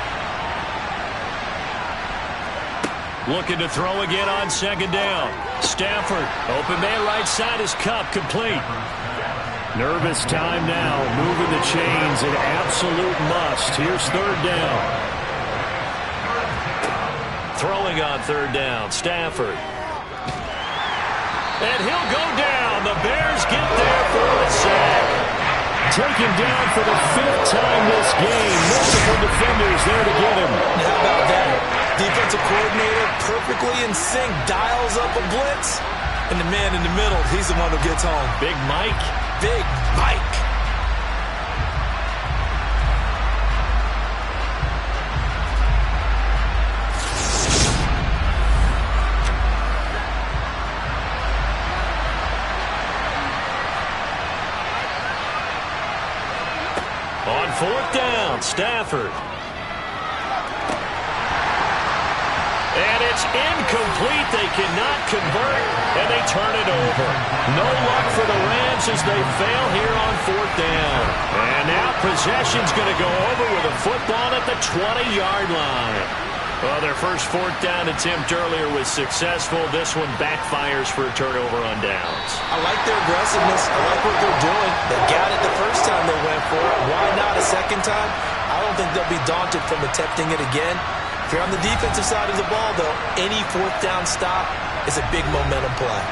Looking to throw again on 2nd down. Stafford, open man right side is Cup, complete. Nervous time now, moving the chains, an absolute must. Here's 3rd down. Throwing on 3rd down, Stafford. And he'll go down. The Bears get there for the sack. taken down for the 5th time this game. Multiple defenders there to get him. How about that? Defensive coordinator perfectly in sync, dials up a blitz. And the man in the middle, he's the one who gets home. Big Mike. Big Mike. On 4th down, Stafford. And it's incomplete. They cannot convert, and they turn it over. No luck for the Rams as they fail here on 4th down. And now possession's going to go over with a football at the 20-yard line. Well, their first 4th down attempt earlier was successful. This one backfires for a turnover on downs. I like their aggressiveness. I like what they're doing. They got it the first time they went for it. Why not a second time? I don't think they'll be daunted from attempting it again. If you're on the defensive side of the ball, though, any 4th down stop is a big momentum play.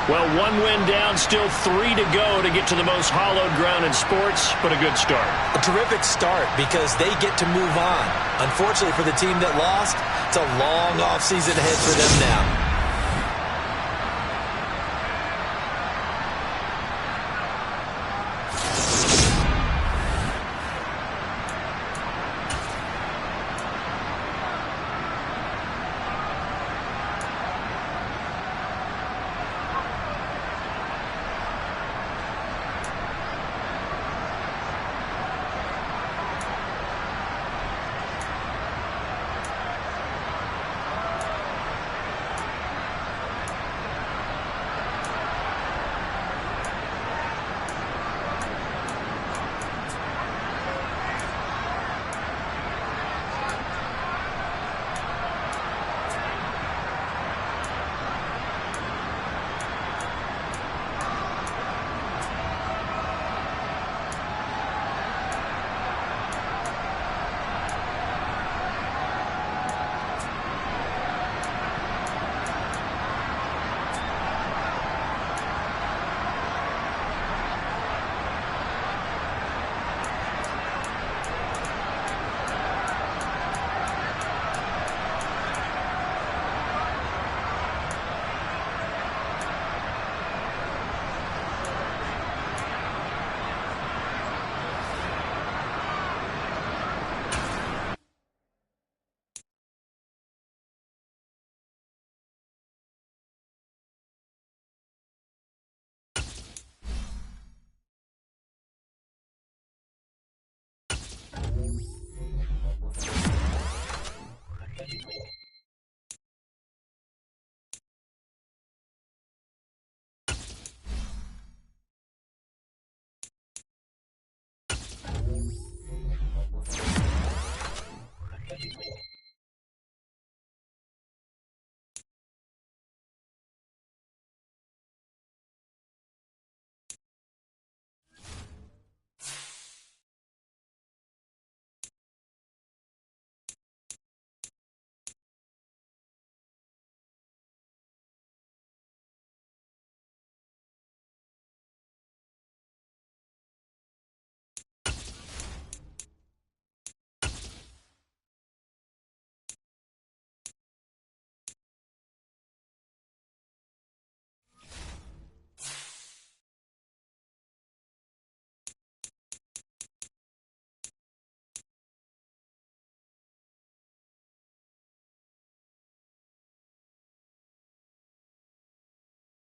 Well, 1 win down, still 3 to go to get to the most hallowed ground in sports, but a good start. A terrific start because they get to move on. Unfortunately for the team that lost, it's a long offseason ahead for them now.